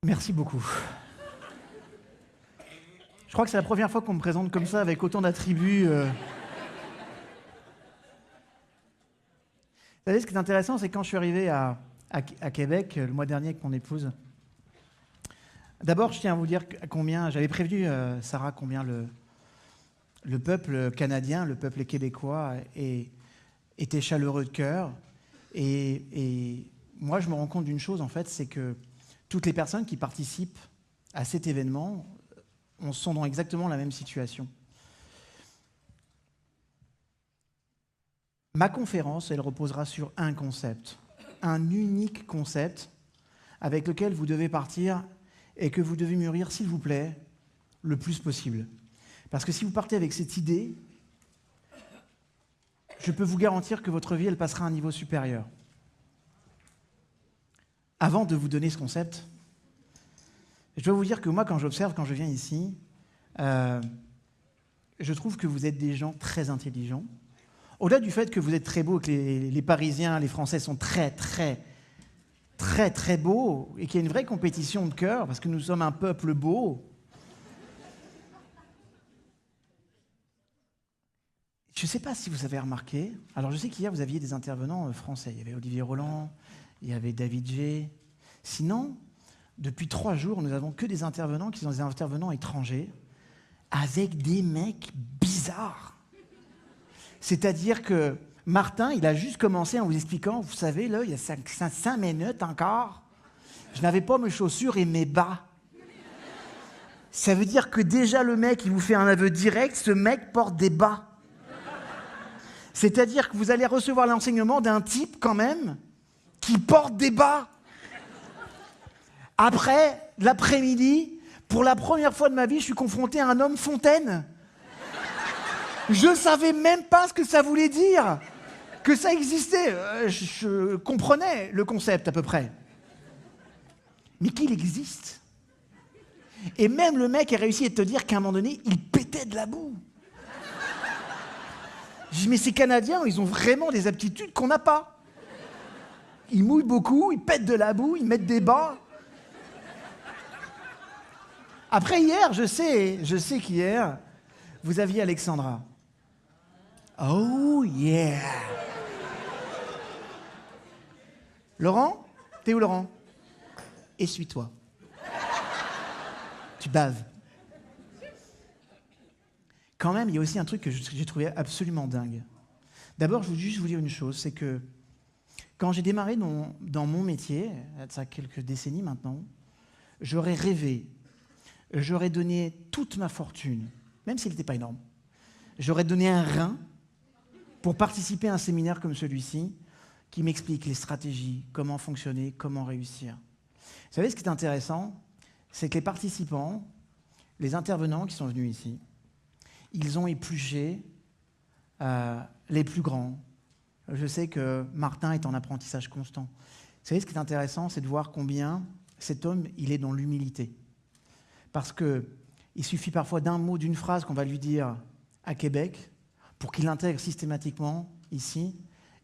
Merci beaucoup. Je crois que c'est la première fois qu'on me présente comme ça, avec autant d'attributs. Vous savez, ce qui est intéressant, c'est quand je suis arrivé à Québec, le mois dernier avec mon épouse. D'abord, je tiens à vous dire combien, j'avais prévenu Sarah combien le peuple canadien, le peuple québécois était chaleureux de cœur. Et moi, je me rends compte d'une chose, en fait, c'est que toutes les personnes qui participent à cet événement sont dans exactement la même situation. Ma conférence, elle reposera sur un concept, un unique concept avec lequel vous devez partir et que vous devez mûrir, s'il vous plaît, le plus possible. Parce que si vous partez avec cette idée, je peux vous garantir que votre vie, elle passera à un niveau supérieur. Avant de vous donner ce concept, je dois vous dire que moi, quand j'observe, quand je viens ici, je trouve que vous êtes des gens très intelligents. Au-delà du fait que vous êtes très beaux, que les Parisiens, les Français sont très beaux, et qu'il y a une vraie compétition de cœur, parce que nous sommes un peuple beau. Je ne sais pas si vous avez remarqué, alors je sais qu'hier vous aviez des intervenants français, il y avait Olivier Roland, il y avait David G. Sinon, depuis 3 jours, nous n'avons que des intervenants qui sont des intervenants étrangers, avec des mecs bizarres. C'est-à-dire que Martin, il a juste commencé en vous expliquant, vous savez, là, il y a 5 minutes encore, je n'avais pas mes chaussures et mes bas. Ça veut dire que déjà le mec, il vous fait un aveu direct, ce mec porte des bas. C'est-à-dire que vous allez recevoir l'enseignement d'un type, quand même, qui porte des bas. Après, l'après-midi, pour la première fois de ma vie, je suis confronté à un homme fontaine. Je ne savais même pas ce que ça voulait dire, que ça existait. Je comprenais le concept à peu près. Mais qu'il existe. Et même le mec a réussi à te dire qu'à un moment donné, il pétait de la boue. Je dis, mais ces Canadiens, ils ont vraiment des aptitudes qu'on n'a pas. Ils mouillent beaucoup, ils pètent de la boue, ils mettent des bas. Après hier, je sais qu'hier, vous aviez Alexandra. Oh yeah! Laurent? T'es où, Laurent? Essuie-toi. Tu baves. Quand même, il y a aussi un truc que j'ai trouvé absolument dingue. D'abord, je veux juste vous dire une chose, c'est que quand j'ai démarré dans mon métier, ça a quelques décennies maintenant, j'aurais rêvé, j'aurais donné toute ma fortune, même s'il n'était pas énorme, j'aurais donné un rein pour participer à un séminaire comme celui-ci qui m'explique les stratégies, comment fonctionner, comment réussir. Vous savez, ce qui est intéressant, c'est que les participants, les intervenants qui sont venus ici, ils ont épluché les plus grands. Je sais que Martin est en apprentissage constant. Vous savez, ce qui est intéressant, c'est de voir combien cet homme, il est dans l'humilité. Parce qu'il suffit parfois d'un mot, d'une phrase qu'on va lui dire à Québec pour qu'il l'intègre systématiquement ici.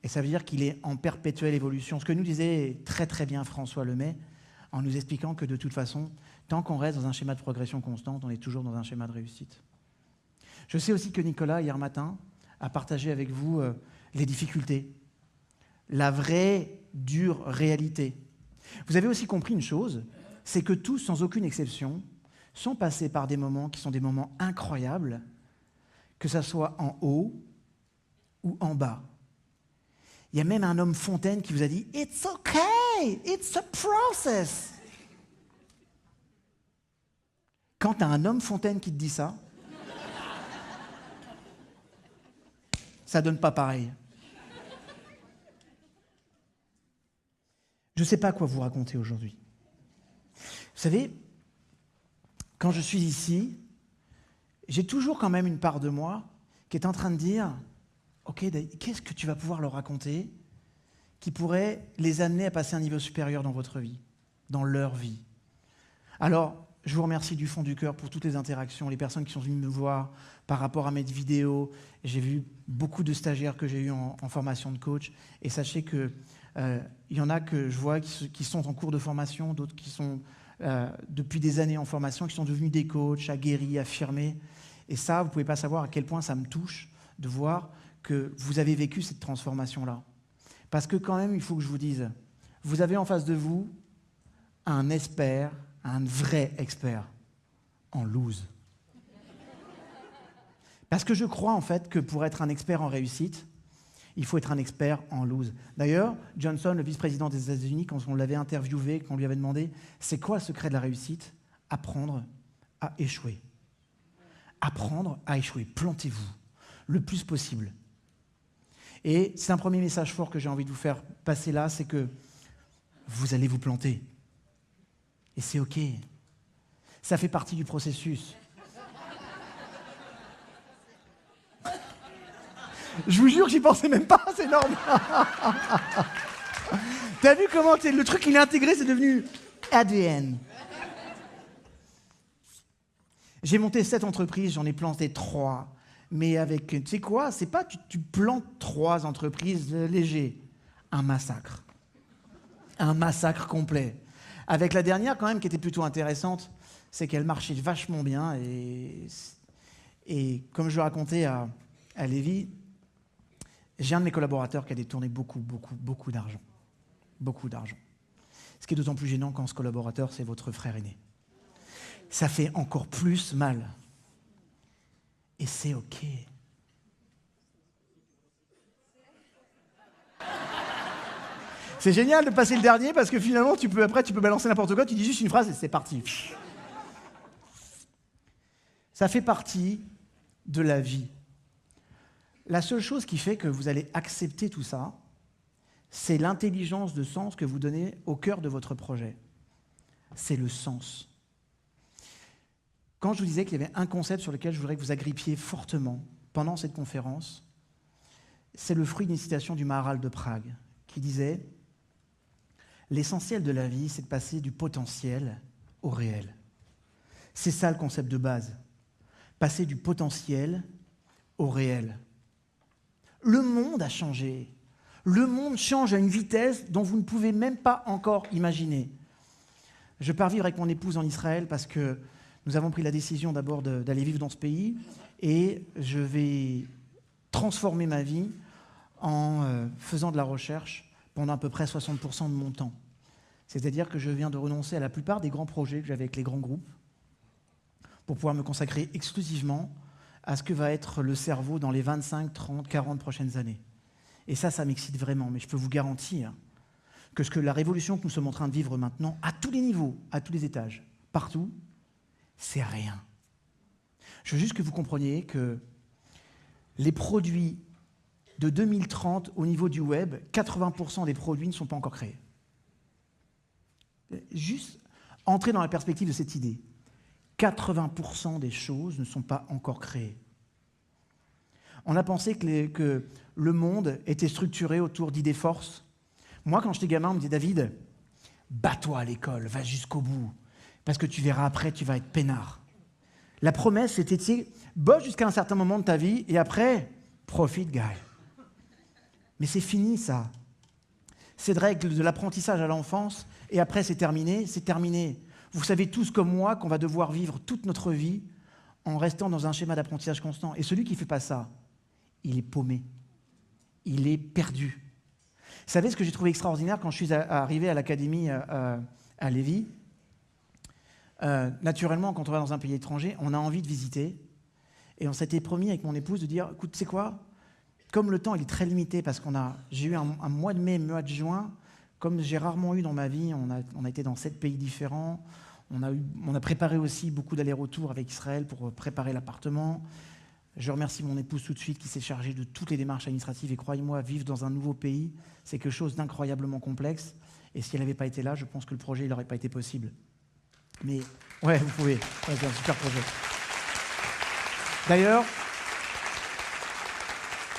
Et ça veut dire qu'il est en perpétuelle évolution. Ce que nous disait très bien François Lemay, en nous expliquant que de toute façon, tant qu'on reste dans un schéma de progression constante, on est toujours dans un schéma de réussite. Je sais aussi que Nicolas, hier matin, a partagé avec vous les difficultés, la vraie, dure réalité. Vous avez aussi compris une chose, c'est que tous, sans aucune exception, sont passés par des moments qui sont des moments incroyables, que ça soit en haut ou en bas. Il y a même un homme fontaine qui vous a dit « It's okay, it's a process ». Quand tu as un homme fontaine qui te dit ça, ça donne pas pareil. Je ne sais pas quoi vous raconter aujourd'hui. Vous savez, quand je suis ici, j'ai toujours quand même une part de moi qui est en train de dire « Ok, qu'est-ce que tu vas pouvoir leur raconter qui pourrait les amener à passer à un niveau supérieur dans votre vie, dans leur vie ?» Alors, je vous remercie du fond du cœur pour toutes les interactions, les personnes qui sont venues me voir par rapport à mes vidéos. J'ai vu beaucoup de stagiaires que j'ai eus en formation de coach. Et sachez qu'il y en a que je vois qui sont en cours de formation, d'autres qui sont depuis des années en formation, qui sont devenus des coachs, aguerris, affirmés. Et ça, vous ne pouvez pas savoir à quel point ça me touche de voir que vous avez vécu cette transformation-là. Parce que quand même, il faut que je vous dise, vous avez en face de vous un expert, un vrai expert en lose. Parce que je crois en fait que pour être un expert en réussite, il faut être un expert en lose. D'ailleurs, Johnson, le vice-président des États-Unis, quand on l'avait interviewé, qu'on lui avait demandé « C'est quoi le secret de la réussite ?» Apprendre à échouer. Apprendre à échouer. Plantez-vous le plus possible. Et c'est un premier message fort que j'ai envie de vous faire passer là, c'est que vous allez vous planter. Et c'est OK. Ça fait partie du processus. Je vous jure, j'y pensais même pas, c'est énorme. T'as vu comment le truc il est intégré, c'est devenu ADN. J'ai monté 7 entreprises, j'en ai planté 3. Mais avec, tu sais quoi, c'est pas tu plantes 3 entreprises légers. Un massacre. Un massacre complet. Avec la dernière quand même qui était plutôt intéressante, c'est qu'elle marchait vachement bien. Et comme je le racontais à Lévi, j'ai un de mes collaborateurs qui a détourné beaucoup d'argent. Beaucoup d'argent. Ce qui est d'autant plus gênant quand ce collaborateur, c'est votre frère aîné. Ça fait encore plus mal. Et c'est OK. C'est génial de passer le dernier parce que finalement, tu peux balancer n'importe quoi, tu dis juste une phrase et c'est parti. Ça fait partie de la vie. La seule chose qui fait que vous allez accepter tout ça, c'est l'intelligence de sens que vous donnez au cœur de votre projet. C'est le sens. Quand je vous disais qu'il y avait un concept sur lequel je voudrais que vous agrippiez fortement pendant cette conférence, c'est le fruit d'une citation du Maharal de Prague qui disait « L'essentiel de la vie, c'est de passer du potentiel au réel. » C'est ça le concept de base. Passer du potentiel au réel. Le monde a changé. Le monde change à une vitesse dont vous ne pouvez même pas encore imaginer. Je pars vivre avec mon épouse en Israël parce que nous avons pris la décision d'abord d'aller vivre dans ce pays et je vais transformer ma vie en faisant de la recherche pendant à peu près 60% de mon temps. C'est-à-dire que je viens de renoncer à la plupart des grands projets que j'avais avec les grands groupes pour pouvoir me consacrer exclusivement à ce que va être le cerveau dans les 25, 30, 40 prochaines années. Et ça m'excite vraiment, mais je peux vous garantir que la révolution que nous sommes en train de vivre maintenant, à tous les niveaux, à tous les étages, partout, c'est rien. Je veux juste que vous compreniez que les produits de 2030 au niveau du web, 80% des produits ne sont pas encore créés. Juste entrer dans la perspective de cette idée. 80% des choses ne sont pas encore créées. On a pensé que le monde était structuré autour d'idées forces. Moi, quand j'étais gamin, on me disait « David, bats-toi à l'école, va jusqu'au bout, parce que tu verras après, tu vas être peinard. » La promesse, c'était, tu sais, bosse jusqu'à un certain moment de ta vie, et après, profite, guy. Mais c'est fini, ça. Cette règle de l'apprentissage à l'enfance, et après, c'est terminé, c'est terminé. Vous savez tous comme moi qu'on va devoir vivre toute notre vie en restant dans un schéma d'apprentissage constant. Et celui qui ne fait pas ça, il est paumé. Il est perdu. Vous savez ce que j'ai trouvé extraordinaire quand je suis arrivé à l'académie à Lévis? Naturellement, quand on va dans un pays étranger, on a envie de visiter. Et on s'était promis avec mon épouse de dire, écoute, tu sais quoi? Comme le temps il est très limité, parce j'ai eu un mois de mai, mois de juin, comme j'ai rarement eu dans ma vie, on a été dans 7 pays différents, on a préparé aussi beaucoup d'allers-retours avec Israël pour préparer l'appartement. Je remercie mon épouse tout de suite qui s'est chargée de toutes les démarches administratives. Et croyez-moi, vivre dans un nouveau pays, c'est quelque chose d'incroyablement complexe. Et si elle n'avait pas été là, je pense que le projet n'aurait pas été possible. Mais ouais, vous pouvez. Ouais, c'est un super projet. D'ailleurs,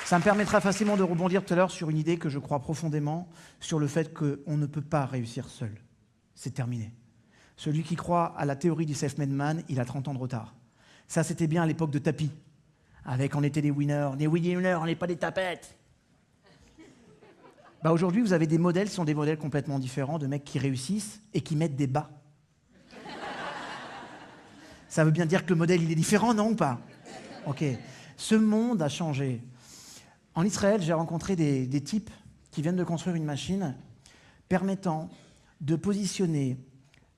ça me permettra facilement de rebondir tout à l'heure sur une idée que je crois profondément, sur le fait qu'on ne peut pas réussir seul. C'est terminé. Celui qui croit à la théorie du self-made man, il a 30 ans de retard. Ça, c'était bien à l'époque de Tapi. On était des winners. Des winners, on n'est pas des tapettes. Aujourd'hui, vous avez des modèles qui sont des modèles complètement différents, de mecs qui réussissent et qui mettent des bas. Ça veut bien dire que le modèle, il est différent, non ou pas? Ok. Ce monde a changé. En Israël, j'ai rencontré des types qui viennent de construire une machine permettant de positionner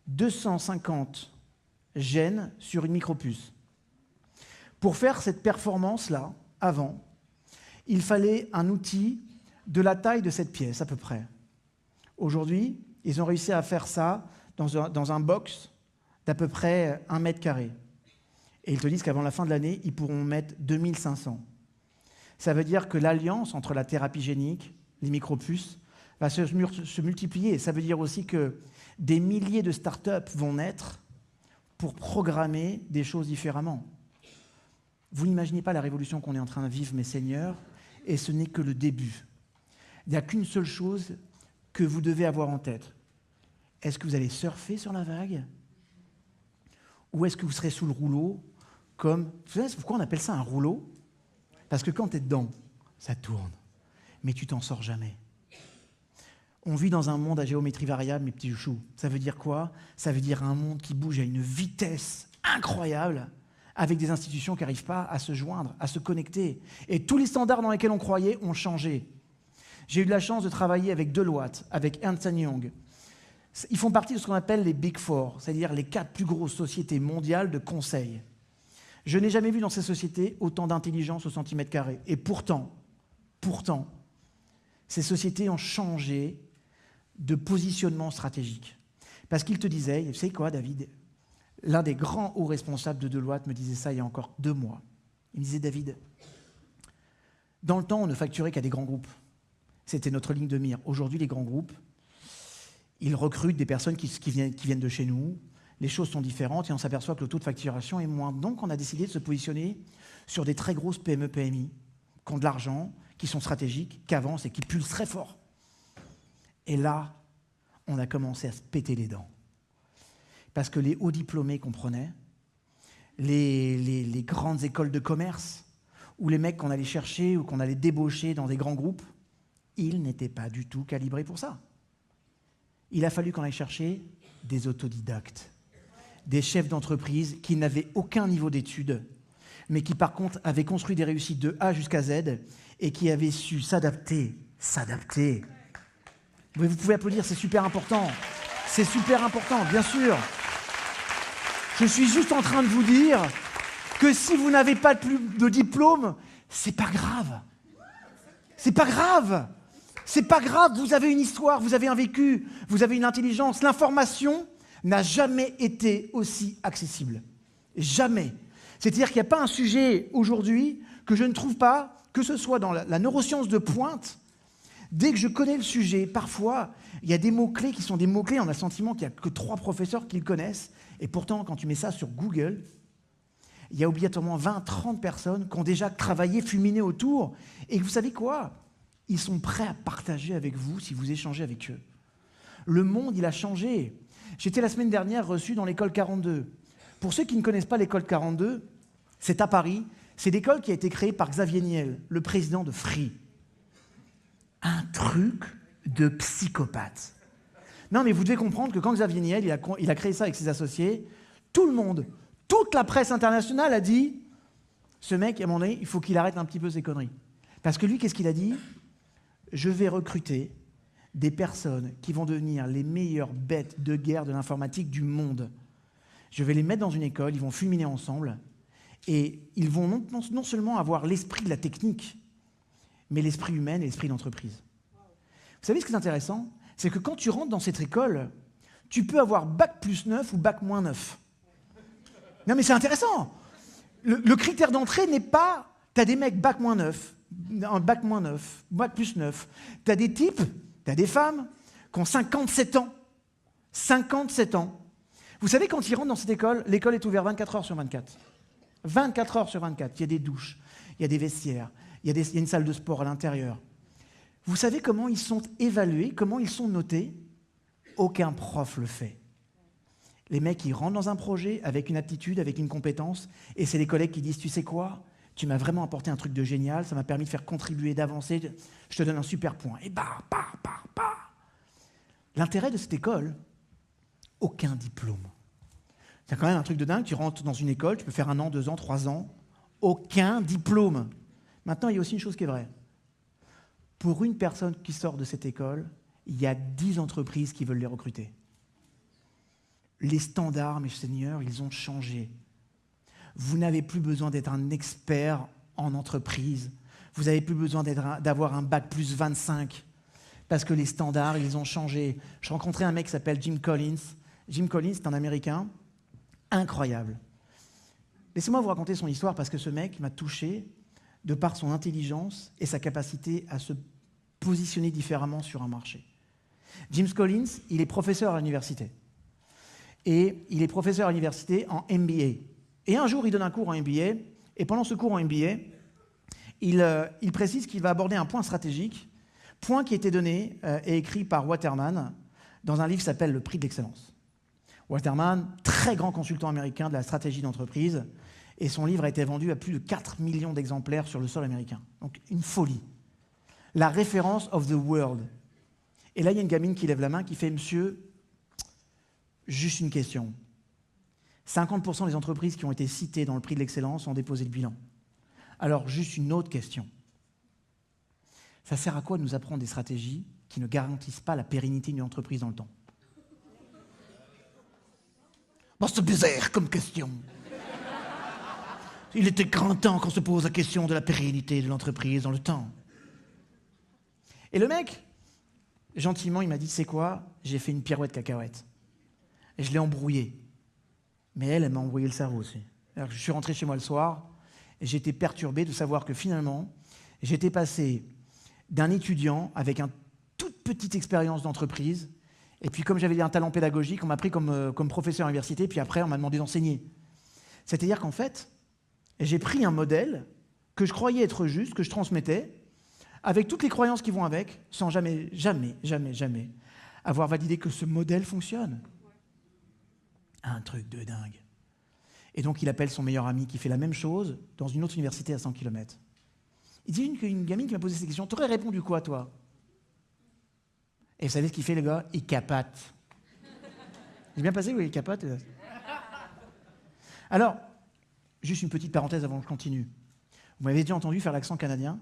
250 gènes sur une micropuce. Pour faire cette performance-là, avant, il fallait un outil de la taille de cette pièce, à peu près. Aujourd'hui, ils ont réussi à faire ça dans un box d'à peu près 1 mètre carré. Et ils te disent qu'avant la fin de l'année, ils pourront mettre 2500. Ça veut dire que l'alliance entre la thérapie génique, les micropuces, va se multiplier. Ça veut dire aussi que des milliers de startups vont naître pour programmer des choses différemment. Vous n'imaginez pas la révolution qu'on est en train de vivre, mes seigneurs, et ce n'est que le début. Il n'y a qu'une seule chose que vous devez avoir en tête. Est-ce que vous allez surfer sur la vague? Ou est-ce que vous serez sous le rouleau comme... Vous savez pourquoi on appelle ça un rouleau? Parce que quand tu es dedans, ça tourne. Mais tu t'en sors jamais. On vit dans un monde à géométrie variable, mes petits chouchous. Ça veut dire quoi? Ça veut dire un monde qui bouge à une vitesse incroyable, avec des institutions qui n'arrivent pas à se joindre, à se connecter. Et tous les standards dans lesquels on croyait ont changé. J'ai eu de la chance de travailler avec Deloitte, avec Ernst & Young. Ils font partie de ce qu'on appelle les Big Four, c'est-à-dire les 4 plus grosses sociétés mondiales de conseil. Je n'ai jamais vu dans ces sociétés autant d'intelligence au centimètre carré. Et pourtant, ces sociétés ont changé de positionnement stratégique. Parce qu'ils te disaient, vous savez quoi, David? L'un des grands hauts responsables de Deloitte me disait ça il y a encore 2 mois. Il me disait, David, dans le temps, on ne facturait qu'à des grands groupes. C'était notre ligne de mire. Aujourd'hui, les grands groupes, ils recrutent des personnes qui viennent de chez nous. Les choses sont différentes et on s'aperçoit que le taux de facturation est moins. Donc, on a décidé de se positionner sur des très grosses PME-PMI qui ont de l'argent, qui sont stratégiques, qui avancent et qui pulsent très fort. Et là, on a commencé à se péter les dents. Parce que les hauts diplômés qu'on prenait, les grandes écoles de commerce, ou les mecs qu'on allait chercher ou qu'on allait débaucher dans des grands groupes, ils n'étaient pas du tout calibrés pour ça. Il a fallu qu'on aille chercher des autodidactes, des chefs d'entreprise qui n'avaient aucun niveau d'études, mais qui par contre avaient construit des réussites de A jusqu'à Z et qui avaient su s'adapter. Vous pouvez applaudir, c'est super important. C'est super important, bien sûr. Je suis juste en train de vous dire que si vous n'avez pas de diplôme, c'est pas grave. C'est pas grave. C'est pas grave, vous avez une histoire, vous avez un vécu, vous avez une intelligence. L'information n'a jamais été aussi accessible. Jamais. C'est-à-dire qu'il n'y a pas un sujet aujourd'hui que je ne trouve pas, que ce soit dans la neuroscience de pointe. Dès que je connais le sujet, parfois, il y a des mots-clés qui sont des mots-clés, on a le sentiment qu'il n'y a que 3 professeurs qui le connaissent. Et pourtant, quand tu mets ça sur Google, il y a obligatoirement 20, 30 personnes qui ont déjà travaillé, fulminé autour. Et vous savez quoi? Ils sont prêts à partager avec vous si vous échangez avec eux. Le monde, il a changé. J'étais la semaine dernière reçu dans l'école 42. Pour ceux qui ne connaissent pas l'école 42, c'est à Paris. C'est l'école qui a été créée par Xavier Niel, le président de Free. Un truc de psychopathe. Non, mais vous devez comprendre que quand Xavier Niel il a créé ça avec ses associés, tout le monde, toute la presse internationale a dit « Ce mec, à un moment donné, il faut qu'il arrête un petit peu ses conneries. » Parce que lui, qu'est-ce qu'il a dit? Je vais recruter des personnes qui vont devenir les meilleures bêtes de guerre de l'informatique du monde. Je vais les mettre dans une école, ils vont fulminer ensemble, et ils vont non seulement avoir l'esprit de la technique, mais l'esprit humain et l'esprit d'entreprise. Vous savez ce qui est intéressant? C'est que quand tu rentres dans cette école, tu peux avoir bac plus 9 ou bac moins 9. Non mais c'est intéressant. Le critère d'entrée n'est pas, tu as des mecs bac moins 9, un bac moins 9, bac plus 9. Tu as des types, tu as des femmes qui ont 57 ans. 57 ans. Vous savez, quand ils rentrent dans cette école, l'école est ouverte 24 heures sur 24. 24 heures sur 24. Il y a des douches, il y a des vestiaires, il y a une salle de sport à l'intérieur. Vous savez comment ils sont évalués, comment ils sont notés? Aucun prof le fait. Les mecs, ils rentrent dans un projet avec une aptitude, avec une compétence, et c'est les collègues qui disent, tu sais quoi? Tu m'as vraiment apporté un truc de génial, ça m'a permis de faire contribuer, d'avancer, je te donne un super point. Et bah. L'intérêt de cette école, aucun diplôme. C'est quand même un truc de dingue. Tu rentres dans une école, tu peux faire 1 an, 2 ans, 3 ans, aucun diplôme. Maintenant, il y a aussi une chose qui est vraie. Pour une personne qui sort de cette école, il y a 10 entreprises qui veulent les recruter. Les standards, mes seigneurs, ils ont changé. Vous n'avez plus besoin d'être un expert en entreprise. Vous n'avez plus besoin d'avoir un bac plus 25 parce que les standards, ils ont changé. Je rencontrais un mec qui s'appelle Jim Collins. Jim Collins, c'est un Américain incroyable. Laissez-moi vous raconter son histoire parce que ce mec m'a touché de par son intelligence et sa capacité à se positionner différemment sur un marché. Jim Collins, il est professeur à l'université. Et il est professeur à l'université en MBA. Et un jour, il donne un cours en MBA. Et pendant ce cours en MBA, il précise qu'il va aborder un point stratégique, point qui a été donné et écrit par Waterman dans un livre qui s'appelle Le Prix de l'excellence. Waterman, très grand consultant américain de la stratégie d'entreprise, et son livre a été vendu à plus de 4 millions d'exemplaires sur le sol américain. Donc une folie. La référence of the world. Et là, il y a une gamine qui lève la main qui fait « Monsieur, juste une question. 50% des entreprises qui ont été citées dans le prix de l'excellence ont déposé le bilan. Alors, juste une autre question. Ça sert à quoi de nous apprendre des stratégies qui ne garantissent pas la pérennité d'une entreprise dans le temps? Bon, c'est bizarre comme question. Il était grand temps qu'on se pose la question de la pérennité de l'entreprise dans le temps. Et le mec, gentiment, il m'a dit, c'est quoi? J'ai fait une pirouette cacahuète. Et je l'ai embrouillée. Mais elle m'a embrouillé le cerveau aussi. Alors, je suis rentré chez moi le soir et j'étais perturbé de savoir que finalement, j'étais passé d'un étudiant avec une toute petite expérience d'entreprise, et puis comme j'avais un talent pédagogique, on m'a pris comme professeur à l'université, puis après on m'a demandé d'enseigner. C'est-à-dire qu'en fait, j'ai pris un modèle que je croyais être juste, que je transmettais, avec toutes les croyances qui vont avec, sans jamais avoir validé que ce modèle fonctionne. Un truc de dingue. Et donc, il appelle son meilleur ami qui fait la même chose dans une autre université à 100 km. Il dit une gamine qui m'a posé cette question, t'aurais répondu quoi, toi? Et vous savez ce qu'il fait, le gars? Il capote. J'ai bien passé, oui, il capote. Alors, juste une petite parenthèse avant que je continue. Vous m'avez déjà entendu faire l'accent canadien?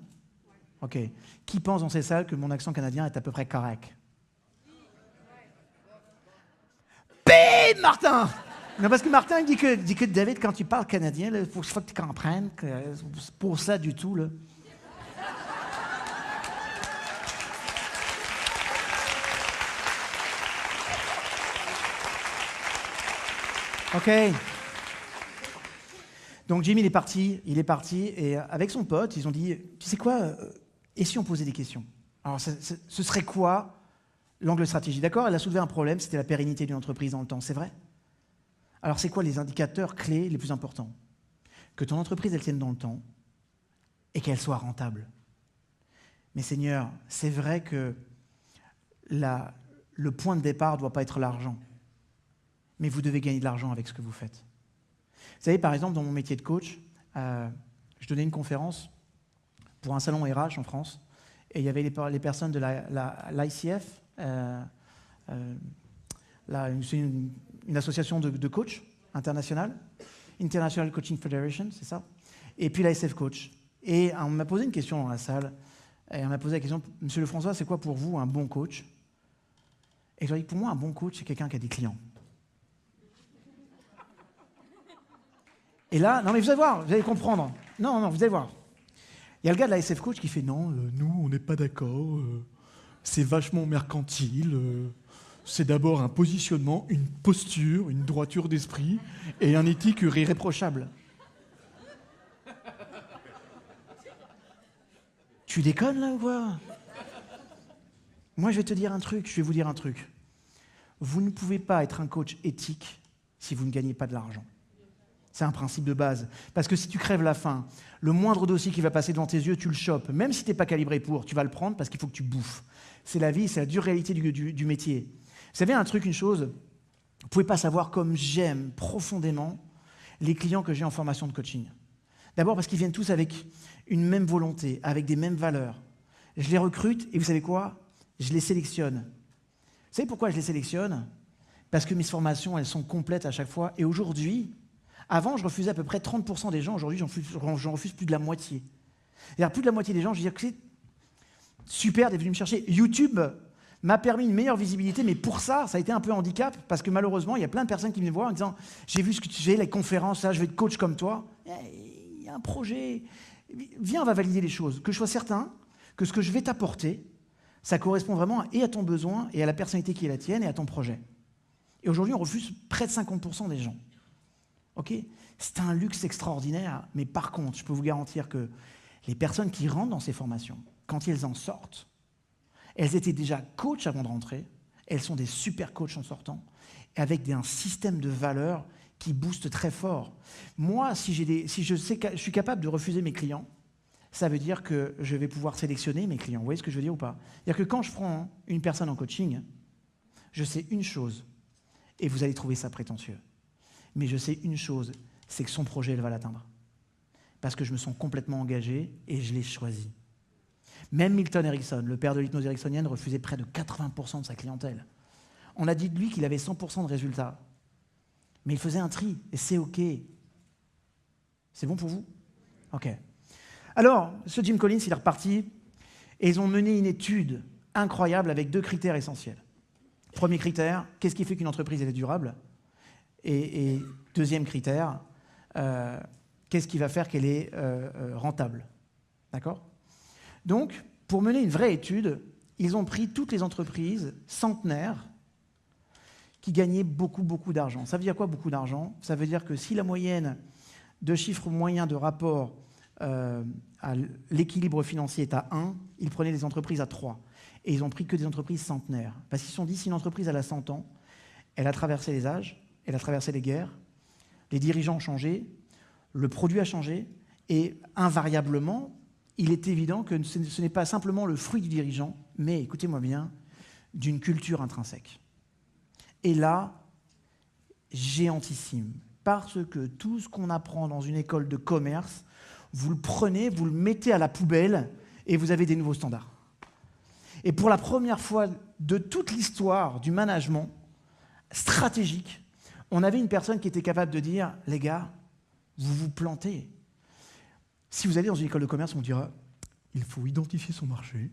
Ok. Qui pense dans ces salles que mon accent canadien est à peu près correct? Bim, Martin! Non, parce que Martin il dit que David, quand tu parles canadien, il faut que tu comprennes que c'est pour ça du tout. Là. OK. Donc Jimmy, il est parti, et avec son pote, ils ont dit, tu sais quoi, et si on posait des questions? Alors, ce serait quoi l'angle stratégie? D'accord, elle a soulevé un problème, c'était la pérennité d'une entreprise dans le temps, c'est vrai? Alors, c'est quoi les indicateurs clés les plus importants? Que ton entreprise, elle tienne dans le temps et qu'elle soit rentable. Mais Seigneur, c'est vrai que le point de départ ne doit pas être l'argent. Mais vous devez gagner de l'argent avec ce que vous faites. Vous savez, par exemple, dans mon métier de coach, je donnais une conférence pour un salon RH en France, et il y avait les personnes de l'ICF, c'est une association de coachs internationale, International Coaching Federation, c'est ça, et puis la SF Coach. Et on m'a posé une question dans la salle, et on m'a posé la question, Monsieur Lefrançois, c'est quoi pour vous un bon coach? Et je leur ai dit, pour moi, un bon coach, c'est quelqu'un qui a des clients. Et là, non mais vous allez voir, vous allez comprendre. Non, vous allez voir. Il y a le gars de la SF Coach qui fait, non, nous, on n'est pas d'accord, c'est vachement mercantile, c'est d'abord un positionnement, une posture, une droiture d'esprit et un éthique irréprochable. Tu déconnes là ou quoi? Moi, je vais vous dire un truc. Vous ne pouvez pas être un coach éthique si vous ne gagnez pas de l'argent. C'est un principe de base. Parce que si tu crèves la faim, le moindre dossier qui va passer devant tes yeux, tu le chopes. Même si tu n'es pas calibré pour, tu vas le prendre parce qu'il faut que tu bouffes. C'est la vie, c'est la dure réalité du métier. Vous savez une chose, vous ne pouvez pas savoir comme j'aime profondément les clients que j'ai en formation de coaching. D'abord parce qu'ils viennent tous avec une même volonté, avec des mêmes valeurs. Je les recrute et vous savez quoi? Je les sélectionne. Vous savez pourquoi je les sélectionne? Parce que mes formations, elles sont complètes à chaque fois. Et aujourd'hui, avant, je refusais à peu près 30% des gens. Aujourd'hui, j'en refuse plus de la moitié. C'est-à-dire, plus de la moitié des gens, je dis que c'est super d'être venu me chercher. YouTube m'a permis une meilleure visibilité, mais pour ça a été un peu un handicap, parce que malheureusement, il y a plein de personnes qui viennent me voir en disant « J'ai vu ce que tu fais, les conférences, là, je vais être coach comme toi. Il y a un projet. Viens, on va valider les choses. Que je sois certain que ce que je vais t'apporter, ça correspond vraiment et à ton besoin, et à la personnalité qui est la tienne, et à ton projet. » Et aujourd'hui, on refuse près de 50% des gens. Ok ? C'est un luxe extraordinaire, mais par contre, je peux vous garantir que les personnes qui rentrent dans ces formations, quand elles en sortent, elles étaient déjà coachs avant de rentrer, elles sont des super coachs en sortant, avec un système de valeurs qui booste très fort. Moi, si je suis capable de refuser mes clients, ça veut dire que je vais pouvoir sélectionner mes clients. Vous voyez ce que je veux dire ou pas ? C'est-à-dire que quand je prends une personne en coaching, je sais une chose, et vous allez trouver ça prétentieux, mais je sais une chose, c'est que son projet, elle va l'atteindre. Parce que je me sens complètement engagé et je l'ai choisi. Même Milton Erickson, le père de l'hypnose ericksonienne, refusait près de 80% de sa clientèle. On a dit de lui qu'il avait 100% de résultats. Mais il faisait un tri, et c'est OK. C'est bon pour vous ? OK. Alors, ce Jim Collins, il est reparti, et ils ont mené une étude incroyable avec 2 critères essentiels. Premier critère, qu'est-ce qui fait qu'une entreprise est durable ? Et deuxième critère, qu'est-ce qui va faire qu'elle est rentable ? D'accord ? Donc, pour mener une vraie étude, ils ont pris toutes les entreprises centenaires qui gagnaient beaucoup, beaucoup d'argent. Ça veut dire quoi, beaucoup d'argent ? Ça veut dire que si la moyenne de chiffre moyen de rapport à l'équilibre financier est à 1, ils prenaient les entreprises à 3. Et ils ont pris que des entreprises centenaires. Parce qu'ils se sont dit, si une entreprise elle a 100 ans, elle a traversé les âges, elle a traversé les guerres, les dirigeants ont changé, le produit a changé, et invariablement, il est évident que ce n'est pas simplement le fruit du dirigeant, mais, écoutez-moi bien, d'une culture intrinsèque. Et là, géantissime, parce que tout ce qu'on apprend dans une école de commerce, vous le prenez, vous le mettez à la poubelle, et vous avez des nouveaux standards. Et pour la première fois de toute l'histoire du management stratégique, on avait une personne qui était capable de dire « Les gars, vous vous plantez. Si vous allez dans une école de commerce, on dira « Il faut identifier son marché.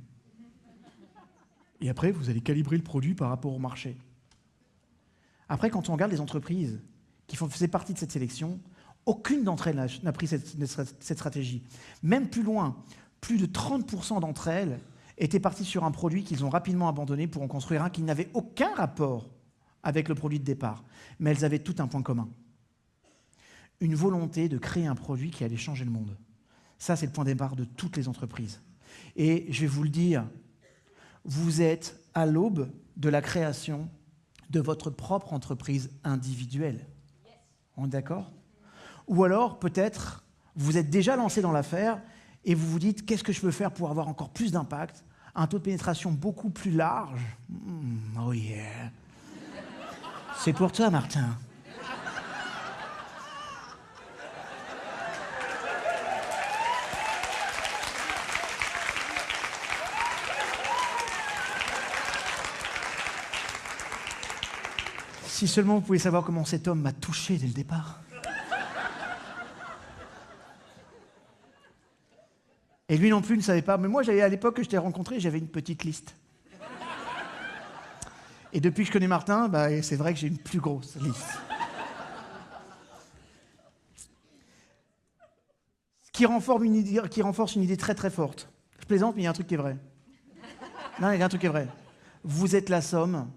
Et après, vous allez calibrer le produit par rapport au marché. » Après, quand on regarde les entreprises qui faisaient partie de cette sélection, aucune d'entre elles n'a pris cette stratégie. Même plus loin, plus de 30% d'entre elles étaient parties sur un produit qu'ils ont rapidement abandonné pour en construire un qui n'avait aucun rapport avec le produit de départ. Mais elles avaient tout un point commun. Une volonté de créer un produit qui allait changer le monde. Ça, c'est le point de départ de toutes les entreprises. Et je vais vous le dire, vous êtes à l'aube de la création de votre propre entreprise individuelle. On est d'accord ? Ou alors, peut-être, vous êtes déjà lancé dans l'affaire et vous vous dites, qu'est-ce que je peux faire pour avoir encore plus d'impact, un taux de pénétration beaucoup plus large. Oh yeah. C'est pour toi, Martin. Si seulement vous pouvez savoir comment cet homme m'a touché dès le départ. Et lui non plus ne savait pas. Mais moi, à l'époque que je t'ai rencontré, j'avais une petite liste. Et depuis que je connais Martin, c'est vrai que j'ai une plus grosse liste. Qui renforce une idée très très forte. Je plaisante, mais il y a un truc qui est vrai. Non, il y a un truc qui est vrai. Vous êtes la somme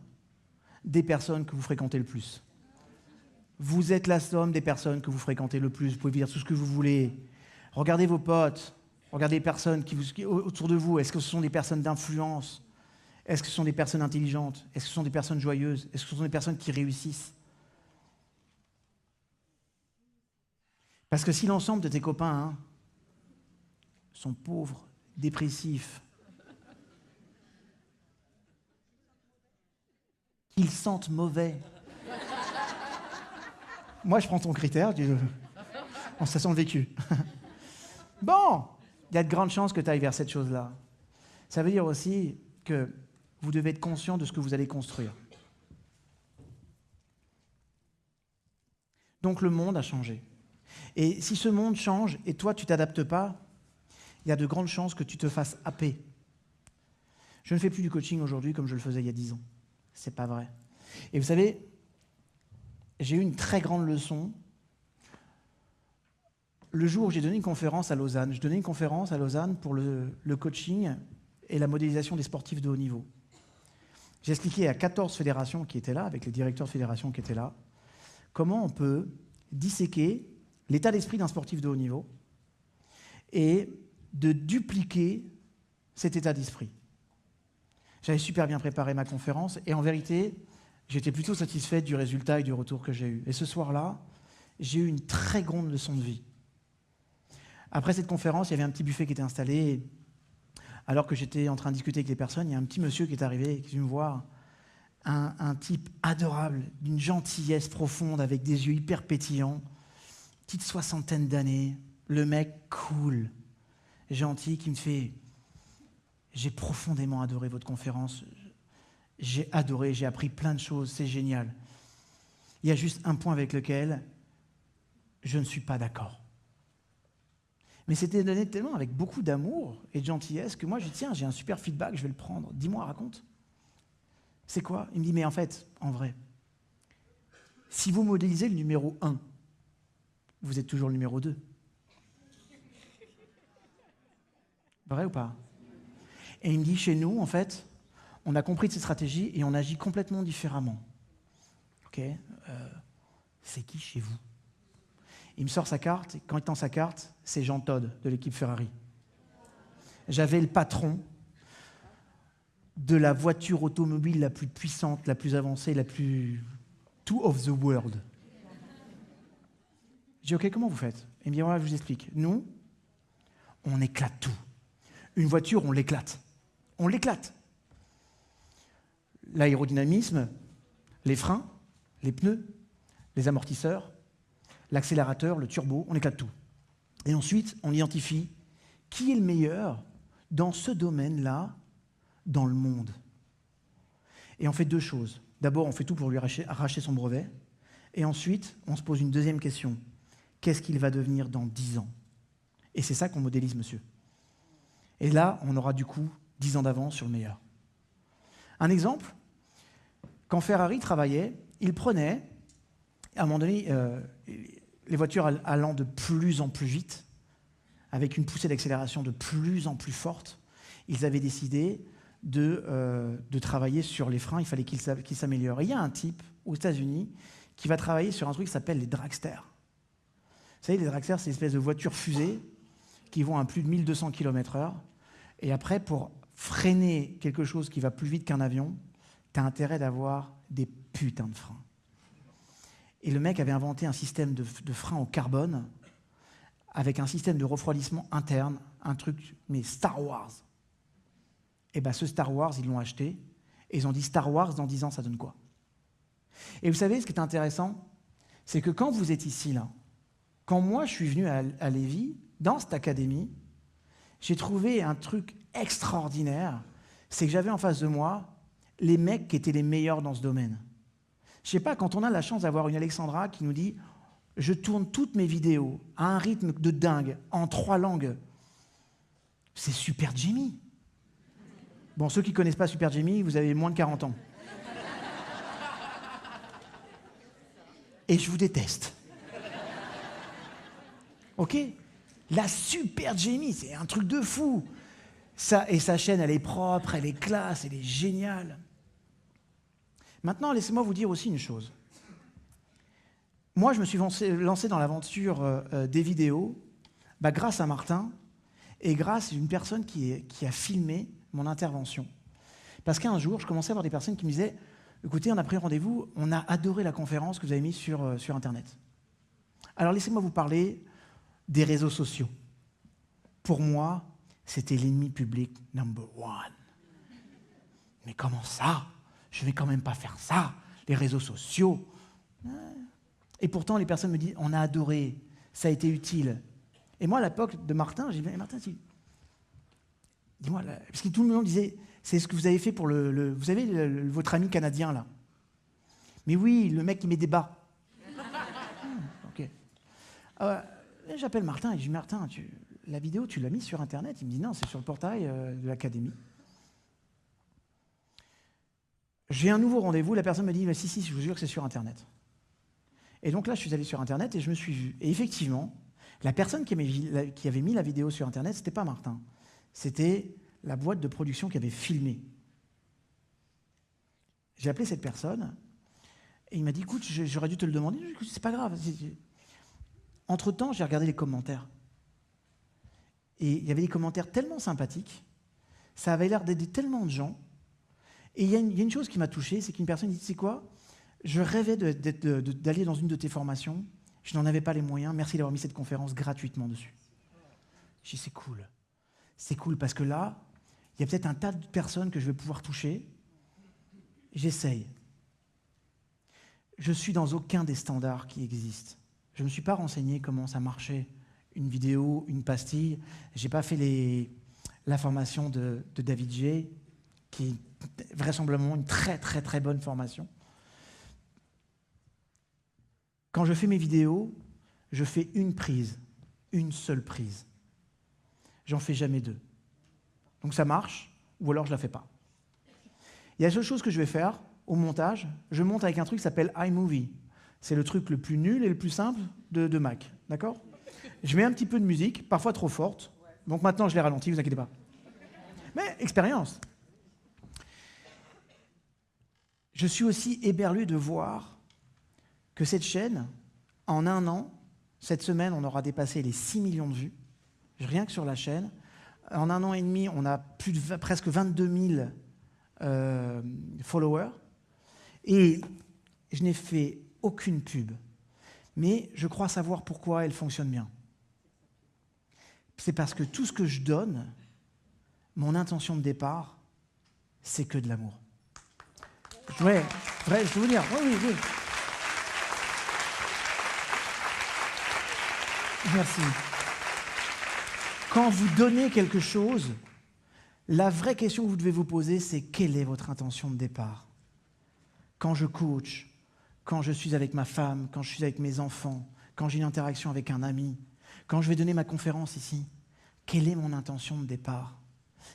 des personnes que vous fréquentez le plus. Vous êtes la somme des personnes que vous fréquentez le plus. Vous pouvez dire tout ce que vous voulez. Regardez vos potes. Regardez les personnes autour de vous. Est-ce que ce sont des personnes d'influence ? Est-ce que ce sont des personnes intelligentes ? Est-ce que ce sont des personnes joyeuses ? Est-ce que ce sont des personnes qui réussissent ? Parce que si l'ensemble de tes copains sont pauvres, dépressifs, qu'ils sentent mauvais, moi je prends ton critère, ça sent le vécu. Bon, il y a de grandes chances que tu ailles vers cette chose-là. Ça veut dire aussi que vous devez être conscient de ce que vous allez construire. Donc le monde a changé. Et si ce monde change et toi tu ne t'adaptes pas, il y a de grandes chances que tu te fasses happer. Je ne fais plus du coaching aujourd'hui comme je le faisais il y a 10 ans. C'est pas vrai. Et vous savez, j'ai eu une très grande leçon le jour où j'ai donné une conférence à Lausanne. Je donnais une conférence à Lausanne pour le coaching et la modélisation des sportifs de haut niveau. J'ai expliqué à 14 fédérations qui étaient là, avec les directeurs de fédération qui étaient là, comment on peut disséquer l'état d'esprit d'un sportif de haut niveau et de dupliquer cet état d'esprit. J'avais super bien préparé ma conférence et en vérité, j'étais plutôt satisfait du résultat et du retour que j'ai eu. Et ce soir-là, j'ai eu une très grande leçon de vie. Après cette conférence, il y avait un petit buffet qui était installé. Et alors que j'étais en train de discuter avec les personnes, il y a un petit monsieur qui est arrivé et qui est venu me voir. Un type adorable, d'une gentillesse profonde, avec des yeux hyper pétillants. Petite 60aine d'années. Le mec cool, gentil, qui me fait « J'ai profondément adoré votre conférence. J'ai adoré, j'ai appris plein de choses, c'est génial. Il y a juste un point avec lequel je ne suis pas d'accord. » Mais c'était donné tellement avec beaucoup d'amour et de gentillesse que moi, je dis, tiens, j'ai un super feedback, je vais le prendre. Dis-moi, raconte. C'est quoi? Il me dit, mais en fait, en vrai, si vous modélisez le numéro 1, vous êtes toujours le numéro 2. Vrai ou pas? Et il me dit, chez nous, en fait, on a compris de ces stratégies et on agit complètement différemment. Ok, c'est qui chez vous? Il me sort sa carte, et quand il tend sa carte, c'est Jean Todt de l'équipe Ferrari. J'avais le patron de la voiture automobile la plus puissante, la plus avancée, la plus... tout of the world. J'ai dit, ok, comment vous faites? Il me dit, ouais, je vous explique. Nous, on éclate tout. Une voiture, on l'éclate. On l'éclate. L'aérodynamisme, les freins, les pneus, les amortisseurs, l'accélérateur, le turbo, on éclate tout. Et ensuite, on identifie qui est le meilleur dans ce domaine-là, dans le monde. Et on fait deux choses. D'abord, on fait tout pour lui arracher son brevet. Et ensuite, on se pose une deuxième question. Qu'est-ce qu'il va devenir dans 10 ans? Et c'est ça qu'on modélise, monsieur. Et là, on aura du coup 10 ans d'avance sur le meilleur. Un exemple, quand Ferrari travaillait, il prenait, à un moment donné, les voitures allant de plus en plus vite, avec une poussée d'accélération de plus en plus forte, ils avaient décidé de travailler sur les freins, il fallait qu'ils s'améliorent. Et il y a un type aux États-Unis qui va travailler sur un truc qui s'appelle les dragsters. Vous savez, les dragsters, c'est une espèce de voitures fusées qui vont à plus de 1200 km/h. Et après, pour freiner quelque chose qui va plus vite qu'un avion, tu as intérêt d'avoir des putains de freins. Et le mec avait inventé un système de frein au carbone avec un système de refroidissement interne, un truc, mais Star Wars. Et bien ce Star Wars, ils l'ont acheté, et ils ont dit Star Wars, dans 10 ans, ça donne quoi? Et vous savez, ce qui est intéressant, c'est que quand vous êtes ici, là, quand moi je suis venu à Lévis, dans cette académie, j'ai trouvé un truc extraordinaire, c'est que j'avais en face de moi les mecs qui étaient les meilleurs dans ce domaine. Je sais pas, quand on a la chance d'avoir une Alexandra qui nous dit « Je tourne toutes mes vidéos à un rythme de dingue, en 3 langues », c'est Super Jimmy. Bon, ceux qui ne connaissent pas Super Jimmy, vous avez moins de 40 ans. Et je vous déteste. Ok? La Super Jamie, c'est un truc de fou. Ça, et sa chaîne, elle est propre, elle est classe, elle est géniale. Maintenant, laissez-moi vous dire aussi une chose. Moi, je me suis lancé dans l'aventure des vidéos grâce à Martin et grâce à une personne qui a filmé mon intervention. Parce qu'un jour, je commençais à avoir des personnes qui me disaient « Écoutez, on a pris rendez-vous, on a adoré la conférence que vous avez mise sur Internet. » Alors, laissez-moi vous parler des réseaux sociaux. Pour moi, c'était l'ennemi public number 1. Mais comment ça? Je vais quand même pas faire ça, les réseaux sociaux. Et pourtant, les personnes me disent, on a adoré, ça a été utile. Et moi, à l'époque de Martin, j'ai dit, Martin, dis-moi, parce que tout le monde disait, c'est ce que vous avez fait pour vous savez, votre ami canadien, là. Mais oui, le mec qui met des bas. J'appelle Martin et je dis, Martin, la vidéo, tu l'as mise sur Internet? Il me dit, non, c'est sur le portail de l'académie. J'ai un nouveau rendez-vous, la personne me dit, si, je vous jure que c'est sur Internet. Et donc là, je suis allé sur Internet et je me suis vu. Et effectivement, la personne qui avait mis la vidéo sur Internet, ce n'était pas Martin. C'était la boîte de production qui avait filmé. J'ai appelé cette personne et il m'a dit, écoute, j'aurais dû te le demander. C'est pas grave. Entre-temps, j'ai regardé les commentaires. Et il y avait des commentaires tellement sympathiques, ça avait l'air d'aider tellement de gens. Et il y a une chose qui m'a touché, c'est qu'une personne dit, tu sais quoi, je rêvais d'aller dans une de tes formations, je n'en avais pas les moyens, merci d'avoir mis cette conférence gratuitement dessus. J'ai dit, c'est cool. C'est cool parce que là, il y a peut-être un tas de personnes que je vais pouvoir toucher. J'essaye. Je suis dans aucun des standards qui existent. Je ne me suis pas renseigné comment ça marchait, une vidéo, une pastille. Je n'ai pas fait la formation de David J, qui est vraisemblablement une très très très bonne formation. Quand je fais mes vidéos, je fais une prise, une seule prise. J'en fais jamais deux. Donc ça marche, ou alors je ne la fais pas. Il y a la seule chose que je vais faire au montage, je monte avec un truc qui s'appelle iMovie. C'est le truc le plus nul et le plus simple de Mac, d'accord? Je mets un petit peu de musique, parfois trop forte. Donc maintenant, je l'ai ralenti, vous inquiétez pas. Mais expérience. Je suis aussi éberlu de voir que cette chaîne, en un an, cette semaine, on aura dépassé les 6 millions de vues, rien que sur la chaîne. En un an et demi, on a presque 22 000 followers. Et je n'ai fait aucune pub. Mais je crois savoir pourquoi elle fonctionne bien. C'est parce que tout ce que je donne, mon intention de départ, c'est que de l'amour. Ouais, vrai, je peux vous dire, oui. Merci. Quand vous donnez quelque chose, la vraie question que vous devez vous poser, c'est quelle est votre intention de départ? Quand je coach, quand je suis avec ma femme, quand je suis avec mes enfants, quand j'ai une interaction avec un ami, quand je vais donner ma conférence ici, quelle est mon intention de départ?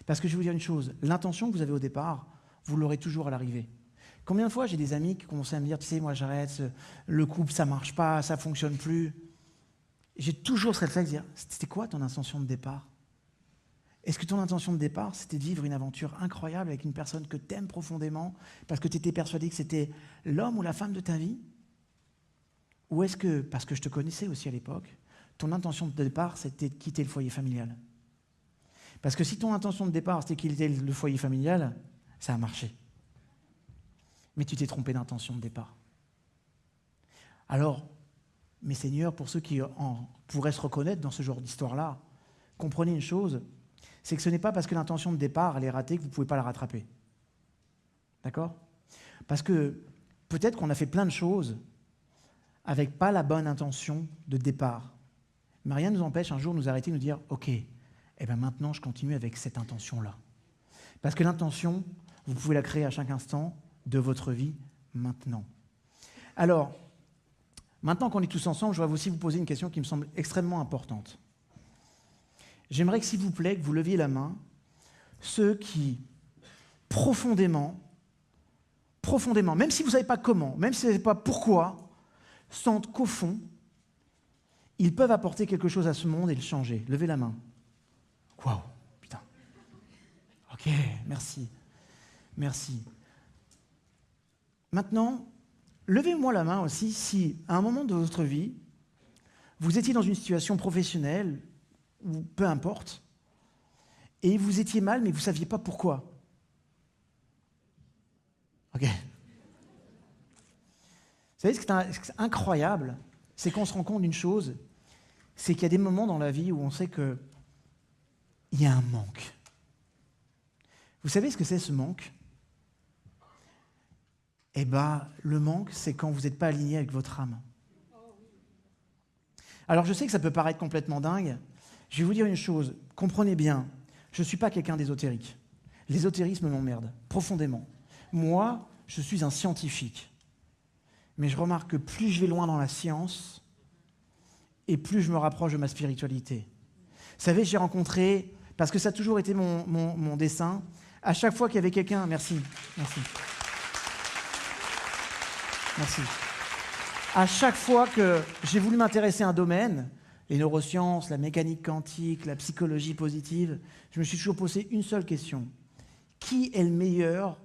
Parce que je vais vous dire une chose, l'intention que vous avez au départ, vous l'aurez toujours à l'arrivée. Combien de fois j'ai des amis qui commencent à me dire, tu sais, moi j'arrête, le couple ça marche pas, ça fonctionne plus. J'ai toujours ce réflexe de dire, c'était quoi ton intention de départ? Est-ce que ton intention de départ, c'était de vivre une aventure incroyable avec une personne que tu aimes profondément parce que tu étais persuadé que c'était l'homme ou la femme de ta vie? Ou est-ce que, parce que je te connaissais aussi à l'époque, ton intention de départ, c'était de quitter le foyer familial? Parce que si ton intention de départ, c'était de quitter le foyer familial, ça a marché. Mais tu t'es trompé d'intention de départ. Alors, mes seigneurs, pour ceux qui pourraient se reconnaître dans ce genre d'histoire-là, comprenez une chose, c'est que ce n'est pas parce que l'intention de départ elle est ratée que vous ne pouvez pas la rattraper. D'accord? Parce que peut-être qu'on a fait plein de choses avec pas la bonne intention de départ. Mais rien ne nous empêche un jour de nous arrêter et de nous dire « Ok, eh ben maintenant je continue avec cette intention-là. » Parce que l'intention, vous pouvez la créer à chaque instant de votre vie maintenant. Alors, maintenant qu'on est tous ensemble, je vais aussi vous poser une question qui me semble extrêmement importante. J'aimerais que, s'il vous plaît, que vous leviez la main, ceux qui, profondément, même si vous ne savez pas comment, même si vous ne savez pas pourquoi, sentent qu'au fond, ils peuvent apporter quelque chose à ce monde et le changer. Levez la main. Waouh, putain. Ok, merci. Merci. Maintenant, levez-moi la main aussi si, à un moment de votre vie, vous étiez dans une situation professionnelle, ou peu importe, et vous étiez mal, mais vous ne saviez pas pourquoi. Ok. Vous savez, ce qui est incroyable, c'est qu'on se rend compte d'une chose, c'est qu'il y a des moments dans la vie où on sait qu'il y a un manque. Vous savez ce que c'est, ce manque? Eh bien, le manque, c'est quand vous n'êtes pas aligné avec votre âme. Alors, je sais que ça peut paraître complètement dingue. Je vais vous dire une chose, comprenez bien, je ne suis pas quelqu'un d'ésotérique. L'ésotérisme m'emmerde, profondément. Moi, je suis un scientifique. Mais je remarque que plus je vais loin dans la science, et plus je me rapproche de ma spiritualité. Vous savez, j'ai rencontré, parce que ça a toujours été mon dessein, à chaque fois qu'il y avait quelqu'un, merci. À chaque fois que j'ai voulu m'intéresser à un domaine, les neurosciences, la mécanique quantique, la psychologie positive, je me suis toujours posé une seule question. Qui est le meilleur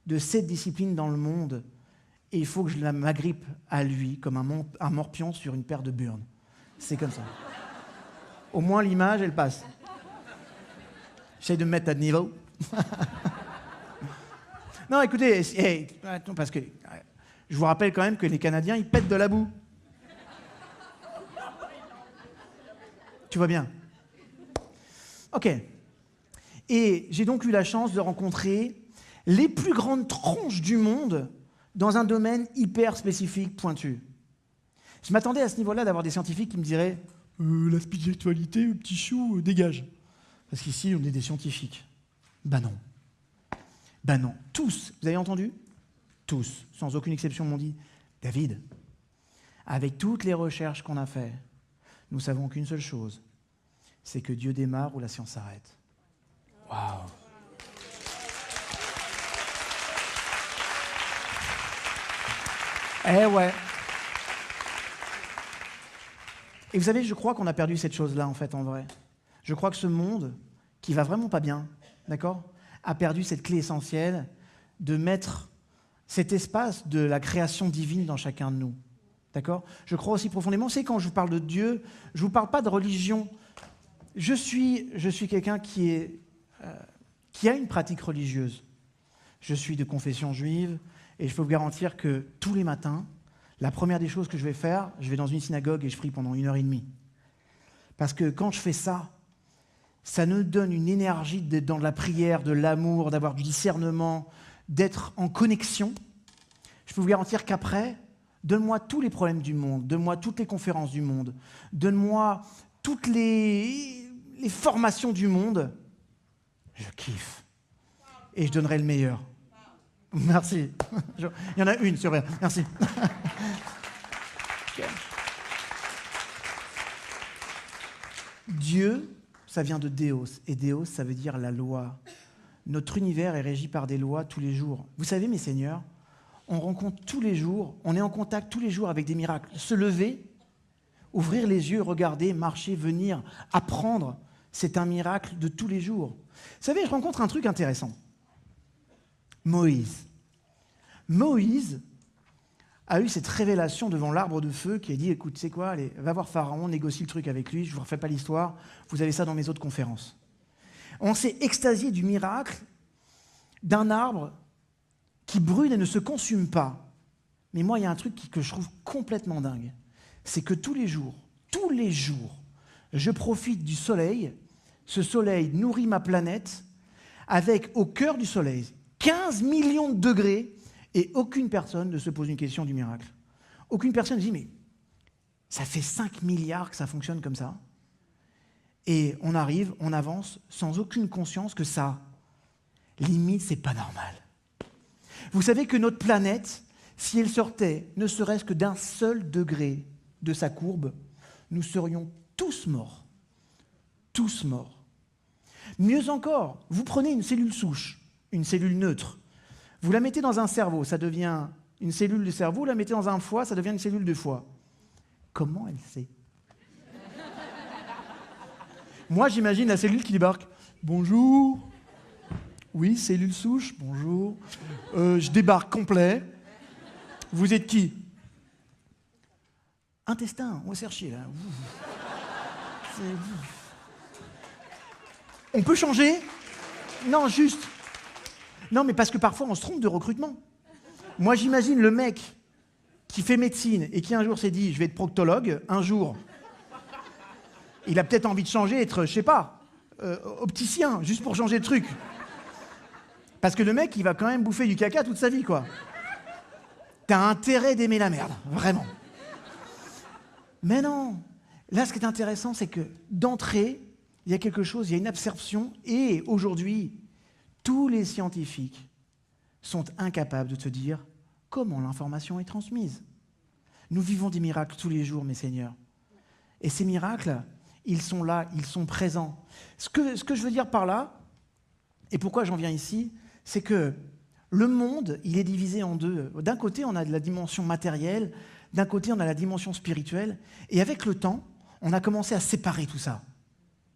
de cette discipline dans le monde? Et il faut que je m'agrippe à lui comme un morpion sur une paire de burnes. C'est comme ça. Au moins l'image, elle passe. J'essaie de me mettre à niveau. Non, écoutez, attends, parce que je vous rappelle quand même que les Canadiens, ils pètent de la boue. Tu vois bien? Ok. Et j'ai donc eu la chance de rencontrer les plus grandes tronches du monde dans un domaine hyper spécifique, pointu. Je m'attendais à ce niveau-là d'avoir des scientifiques qui me diraient « la spiritualité, petit chou, dégage ». Parce qu'ici, on est des scientifiques. Ben non. Ben non. Tous, vous avez entendu? Tous, sans aucune exception, m'ont dit « David, avec toutes les recherches qu'on a faites, nous savons qu'une seule chose, c'est que Dieu démarre où la science s'arrête. » Waouh! Eh ouais. Et vous savez, je crois qu'on a perdu cette chose-là, en fait, en vrai. Je crois que ce monde, qui va vraiment pas bien, d'accord, a perdu cette clé essentielle de mettre cet espace de la création divine dans chacun de nous. D'accord? Je crois aussi profondément, c'est quand je vous parle de Dieu, je ne vous parle pas de religion. Je suis quelqu'un qui a une pratique religieuse. Je suis de confession juive et je peux vous garantir que tous les matins, la première des choses que je vais faire, je vais dans une synagogue et je prie pendant 1h30. Parce que quand je fais ça, ça nous donne une énergie d'être dans de la prière, de l'amour, d'avoir du discernement, d'être en connexion. Je peux vous garantir qu'après, donne-moi tous les problèmes du monde, donne-moi toutes les conférences du monde, donne-moi toutes les formations du monde. Je kiffe. Et je donnerai le meilleur. Merci. Il y en a une sur rien. Merci. Dieu, ça vient de Déos. Et Déos, ça veut dire la loi. Notre univers est régi par des lois tous les jours. Vous savez, mes seigneurs, on rencontre tous les jours, on est en contact tous les jours avec des miracles. Se lever, ouvrir les yeux, regarder, marcher, venir, apprendre, c'est un miracle de tous les jours. Vous savez, je rencontre un truc intéressant. Moïse a eu cette révélation devant l'arbre de feu qui a dit « Écoute, tu sais quoi, allez, va voir Pharaon, négocie le truc avec lui, je ne vous refais pas l'histoire, vous avez ça dans mes autres conférences. » On s'est extasié du miracle d'un arbre qui brûle et ne se consume pas. Mais moi, il y a un truc que je trouve complètement dingue. C'est que tous les jours, je profite du soleil. Ce soleil nourrit ma planète avec, au cœur du soleil, 15 millions de degrés et aucune personne ne se pose une question du miracle. Aucune personne ne dit « Mais ça fait 5 milliards que ça fonctionne comme ça. » Et on arrive, on avance sans aucune conscience que ça, limite, c'est pas normal. Vous savez que notre planète, si elle sortait ne serait-ce que d'un seul degré de sa courbe, nous serions tous morts. Tous morts. Mieux encore, vous prenez une cellule souche, une cellule neutre, vous la mettez dans un cerveau, ça devient une cellule de cerveau, vous la mettez dans un foie, ça devient une cellule de foie. Comment elle sait? Moi, j'imagine la cellule qui débarque. Bonjour. Oui, cellule souche, bonjour. Je débarque complet. Vous êtes qui? Intestin, on va se faire chier, là. On peut changer? Non, juste. Non, mais parce que parfois, on se trompe de recrutement. Moi, j'imagine le mec qui fait médecine et qui un jour s'est dit « je vais être proctologue », un jour, il a peut-être envie de changer, être, je sais pas, opticien, juste pour changer de truc. Parce que le mec, il va quand même bouffer du caca toute sa vie, quoi. T'as intérêt d'aimer la merde, vraiment. Mais non. Là, ce qui est intéressant, c'est que d'entrée, il y a quelque chose, il y a une absorption, et aujourd'hui, tous les scientifiques sont incapables de te dire comment l'information est transmise. Nous vivons des miracles tous les jours, mes seigneurs. Et ces miracles, ils sont là, ils sont présents. Ce que je veux dire par là, et pourquoi j'en viens ici, c'est que le monde, il est divisé en deux. D'un côté, on a de la dimension matérielle, d'un côté, on a la dimension spirituelle, et avec le temps, on a commencé à séparer tout ça.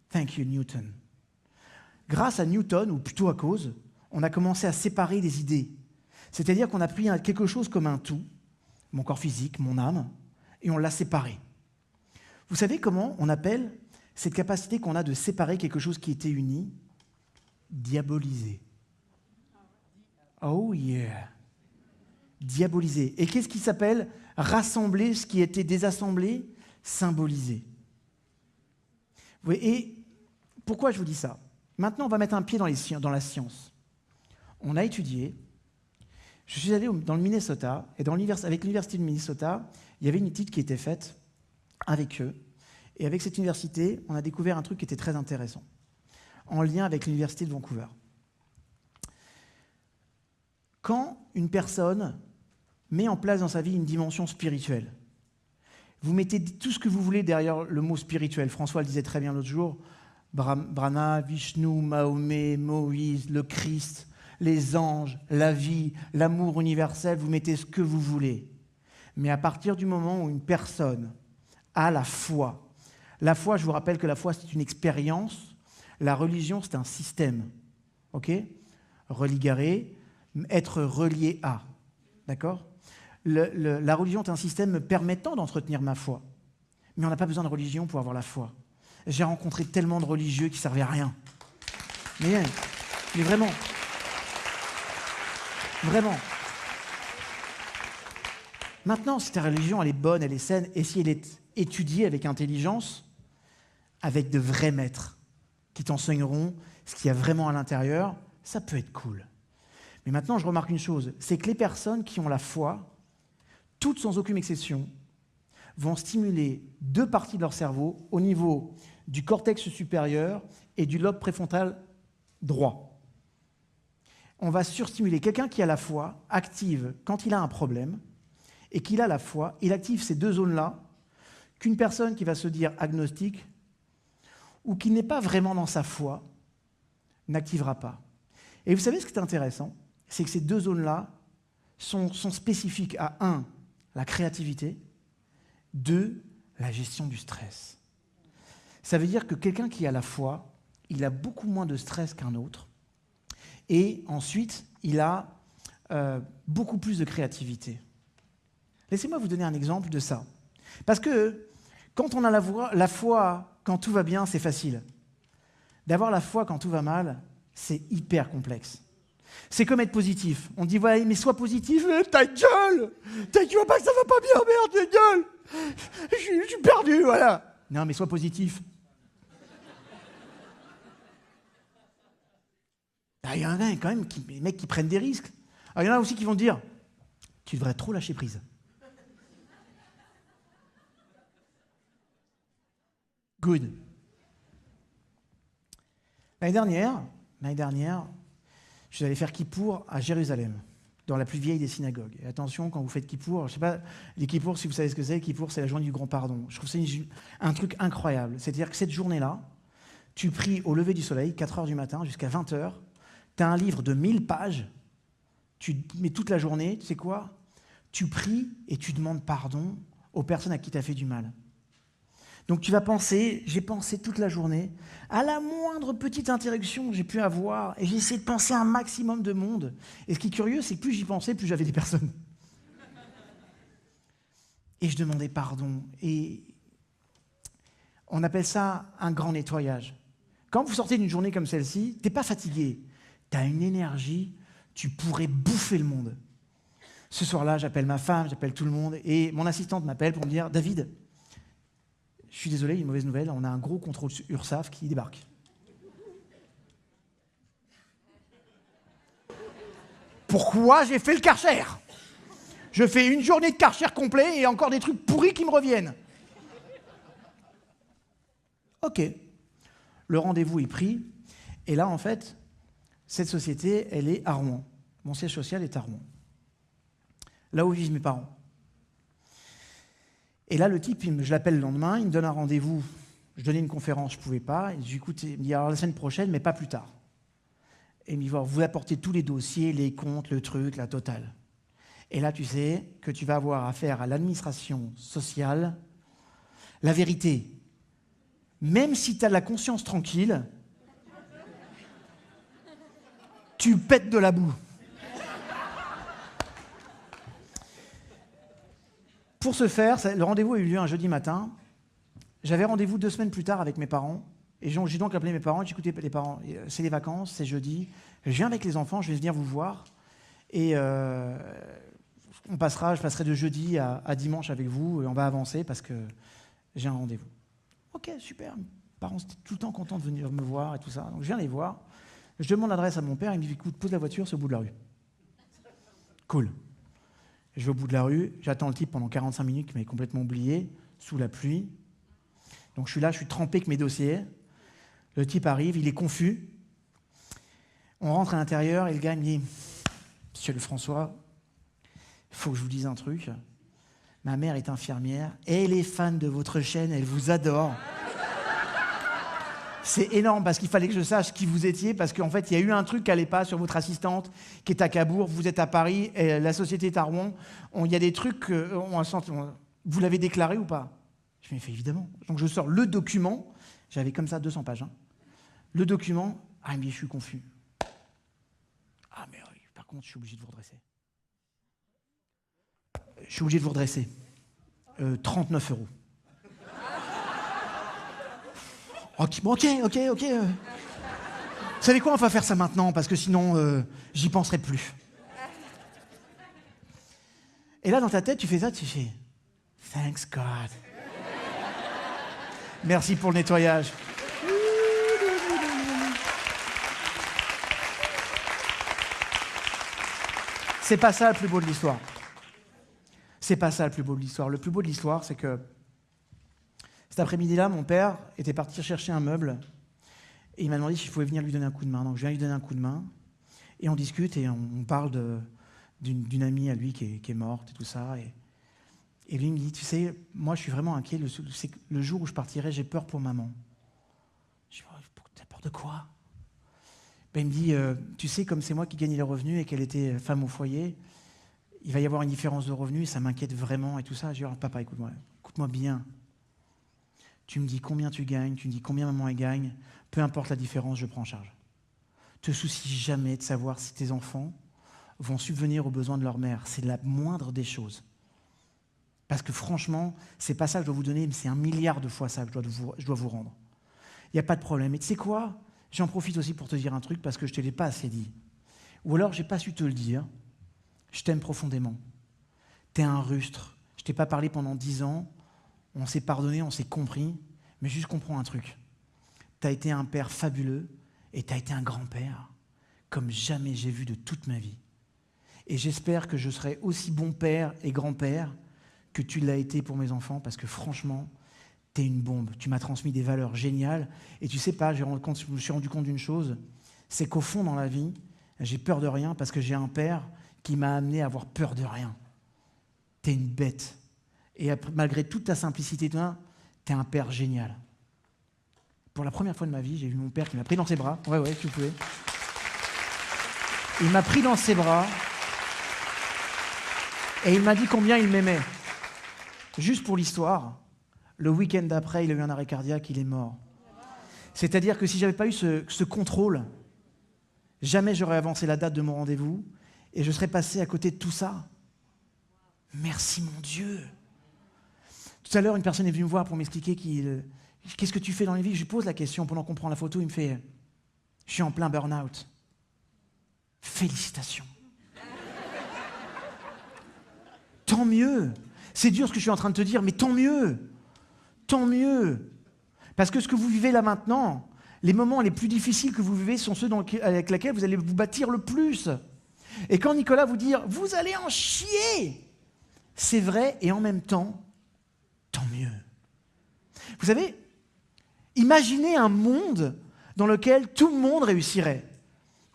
Thank you, Newton. Grâce à Newton, ou plutôt à cause, on a commencé à séparer les idées. C'est-à-dire qu'on a pris quelque chose comme un tout, mon corps physique, mon âme, et on l'a séparé. Vous savez comment on appelle cette capacité qu'on a de séparer quelque chose qui était uni? Diaboliser. Oh yeah. Diaboliser. Et qu'est-ce qui s'appelle rassembler ce qui était désassemblé? Symboliser. Et pourquoi je vous dis ça? Maintenant, on va mettre un pied dans la science. On a étudié, je suis allé dans le Minnesota, et avec l'université de Minnesota, il y avait une étude qui était faite avec eux. Et avec cette université, on a découvert un truc qui était très intéressant, en lien avec l'université de Vancouver. Quand une personne met en place dans sa vie une dimension spirituelle, vous mettez tout ce que vous voulez derrière le mot spirituel. François le disait très bien l'autre jour, Brahma, Vishnu, Mahomet, Moïse, le Christ, les anges, la vie, l'amour universel, vous mettez ce que vous voulez. Mais à partir du moment où une personne a la foi, je vous rappelle que la foi, c'est une expérience, la religion, c'est un système. Ok? Religaré, être relié à. D'accord? La religion est un système me permettant d'entretenir ma foi. Mais on n'a pas besoin de religion pour avoir la foi. J'ai rencontré tellement de religieux qui ne servaient à rien. Mais vraiment. Vraiment. Maintenant, si ta religion, elle est bonne, elle est saine, et si elle est étudiée avec intelligence, avec de vrais maîtres qui t'enseigneront ce qu'il y a vraiment à l'intérieur, ça peut être cool. Mais maintenant, je remarque une chose, c'est que les personnes qui ont la foi, toutes sans aucune exception, vont stimuler deux parties de leur cerveau au niveau du cortex supérieur et du lobe préfrontal droit. On va surstimuler. Quelqu'un qui a la foi active quand il a un problème et qu'il a la foi, il active ces deux zones-là qu'une personne qui va se dire agnostique ou qui n'est pas vraiment dans sa foi n'activera pas. Et vous savez ce qui est intéressant, c'est que ces deux zones-là sont spécifiques à 1, la créativité, 2, la gestion du stress. Ça veut dire que quelqu'un qui a la foi, il a beaucoup moins de stress qu'un autre. Et ensuite, il a beaucoup plus de créativité. Laissez-moi vous donner un exemple de ça. Parce que quand on a la foi quand tout va bien, c'est facile. D'avoir la foi quand tout va mal, c'est hyper complexe. C'est comme être positif. On dit, ouais, mais sois positif, ta gueule! Tu vois pas que ça va pas bien, merde, ta gueule! Je suis perdu, voilà. Non, mais sois positif. Il y en a quand même, des mecs qui prennent des risques. Il y en a aussi qui vont dire, tu devrais trop lâcher prise. Good. L'année dernière, je suis allé faire Kippour à Jérusalem, dans la plus vieille des synagogues. Et attention, quand vous faites Kippour, je ne sais pas, les Kippour, si vous savez ce que c'est, Kippour, c'est la journée du grand pardon. Je trouve que c'est un truc incroyable. C'est-à-dire que cette journée-là, tu pries au lever du soleil, 4 heures du matin jusqu'à 20 heures, tu as un livre de 1000 pages, tu mets toute la journée, tu sais quoi? Tu pries et tu demandes pardon aux personnes à qui tu as fait du mal. Donc tu vas penser, j'ai pensé toute la journée, à la moindre petite interaction que j'ai pu avoir, et j'ai essayé de penser à un maximum de monde. Et ce qui est curieux, c'est que plus j'y pensais, plus j'avais des personnes. Et je demandais pardon. Et on appelle ça un grand nettoyage. Quand vous sortez d'une journée comme celle-ci, t'es pas fatigué, tu as une énergie, tu pourrais bouffer le monde. Ce soir-là, j'appelle ma femme, j'appelle tout le monde, et mon assistante m'appelle pour me dire « David, je suis désolé, une mauvaise nouvelle, on a un gros contrôle URSAF qui débarque. » Pourquoi j'ai fait le Karcher? Je fais une journée de Karcher complet et encore des trucs pourris qui me reviennent. Ok. Le rendez-vous est pris. Et là, en fait, cette société, elle est à Rouen. Mon siège social est à Rouen. Là où vivent mes parents. Et là, le type, je l'appelle le lendemain, il me donne un rendez-vous. Je donnais une conférence, je ne pouvais pas. Et j'écoute, il me dit, alors la semaine prochaine, mais pas plus tard. Et il me dit, vous apportez tous les dossiers, les comptes, le truc, la totale. Et là, tu sais que tu vas avoir affaire à l'administration sociale. La vérité, même si tu as la conscience tranquille, tu pètes de la boue. Pour ce faire, le rendez-vous a eu lieu un jeudi matin. J'avais rendez-vous 2 semaines plus tard avec mes parents. Et j'ai donc appelé mes parents et j'ai dit, écoutez, les parents, c'est les vacances, c'est jeudi. Je viens avec les enfants, je vais venir vous voir. Et je passerai de jeudi à dimanche avec vous et on va avancer parce que j'ai un rendez-vous. Ok, super. Mes parents étaient tout le temps contents de venir me voir et tout ça. Donc je viens les voir. Je demande l'adresse à mon père. Il me dit, écoute, pose la voiture, c'est au bout de la rue. Cool. Je vais au bout de la rue. J'attends le type pendant 45 minutes qui m'avait complètement oublié, sous la pluie. Donc je suis là, je suis trempé avec mes dossiers. Le type arrive, il est confus. On rentre à l'intérieur et le gars me dit, Monsieur Lefrançois, il faut que je vous dise un truc. Ma mère est infirmière et elle est fan de votre chaîne, elle vous adore. C'est énorme parce qu'il fallait que je sache qui vous étiez parce qu'en fait, il y a eu un truc qui n'allait pas sur votre assistante qui est à Cabourg, vous êtes à Paris, et la société est à Rouen. Il y a des trucs, vous l'avez déclaré ou pas? Je m'ai fait évidemment. Donc je sors le document, j'avais comme ça 200 pages. Hein. Le document, ah mais je suis confus. Ah mais oui, par contre, je suis obligé de vous redresser. Je suis obligé de vous redresser. 39 €. Ok. Vous savez quoi, on va faire ça maintenant, parce que sinon, j'y penserai plus. Et là, dans ta tête, tu fais ça, tu fais « Thanks God ». Merci pour le nettoyage. C'est pas ça le plus beau de l'histoire. C'est pas ça le plus beau de l'histoire. Le plus beau de l'histoire, c'est que cet après-midi-là, mon père était parti chercher un meuble et il m'a demandé si je pouvais venir lui donner un coup de main. Donc je viens lui donner un coup de main et on discute et on parle d'une amie à lui qui est morte et tout ça. Et lui il me dit, tu sais, moi je suis vraiment inquiet. Le jour où je partirai, j'ai peur pour maman. Je dis, t'as peur de quoi? Ben, il me dit, tu sais, comme c'est moi qui gagnais les revenus et qu'elle était femme au foyer, il va y avoir une différence de revenus, ça m'inquiète vraiment et tout ça. Je dis, papa, écoute-moi bien. Tu me dis combien tu gagnes, tu me dis combien maman elle gagne, peu importe la différence, je prends en charge. Te soucie jamais de savoir si tes enfants vont subvenir aux besoins de leur mère. C'est la moindre des choses. Parce que franchement, c'est pas ça que je dois vous donner, mais c'est 1 milliard de fois ça que je dois vous rendre. Il n'y a pas de problème. Et tu sais quoi? J'en profite aussi pour te dire un truc parce que je ne te l'ai pas assez dit. Ou alors, je n'ai pas su te le dire. Je t'aime profondément. Tu es un rustre. Je ne t'ai pas parlé pendant 10 ans. On s'est pardonné, on s'est compris. Mais juste comprends un truc. Tu as été un père fabuleux et tu as été un grand-père comme jamais j'ai vu de toute ma vie. Et j'espère que je serai aussi bon père et grand-père que tu l'as été pour mes enfants parce que franchement, t'es une bombe, tu m'as transmis des valeurs géniales. Et tu sais pas, je me suis rendu compte d'une chose, c'est qu'au fond dans la vie, j'ai peur de rien parce que j'ai un père qui m'a amené à avoir peur de rien. T'es une bête. Et malgré toute ta simplicité, t'es un père génial. Pour la première fois de ma vie, j'ai vu mon père qui m'a pris dans ses bras. Ouais, tu pouvais. Il m'a pris dans ses bras et il m'a dit combien il m'aimait. Juste pour l'histoire, le week-end d'après, il a eu un arrêt cardiaque, il est mort. C'est-à-dire que si je n'avais pas eu ce contrôle, jamais j'aurais avancé la date de mon rendez-vous et je serais passé à côté de tout ça. Merci mon Dieu. Tout à l'heure, une personne est venue me voir pour m'expliquer qu'est-ce que tu fais dans les vies. Je lui pose la question pendant qu'on prend la photo, il me fait « Je suis en plein burn-out. » Félicitations. Tant mieux. C'est dur ce que je suis en train de te dire, mais tant mieux. Tant mieux. Parce que ce que vous vivez là maintenant, les moments les plus difficiles que vous vivez sont ceux avec lesquels vous allez vous bâtir le plus. Et quand Nicolas vous dit « Vous allez en chier !» c'est vrai et en même temps, tant mieux. Vous savez, imaginez un monde dans lequel tout le monde réussirait,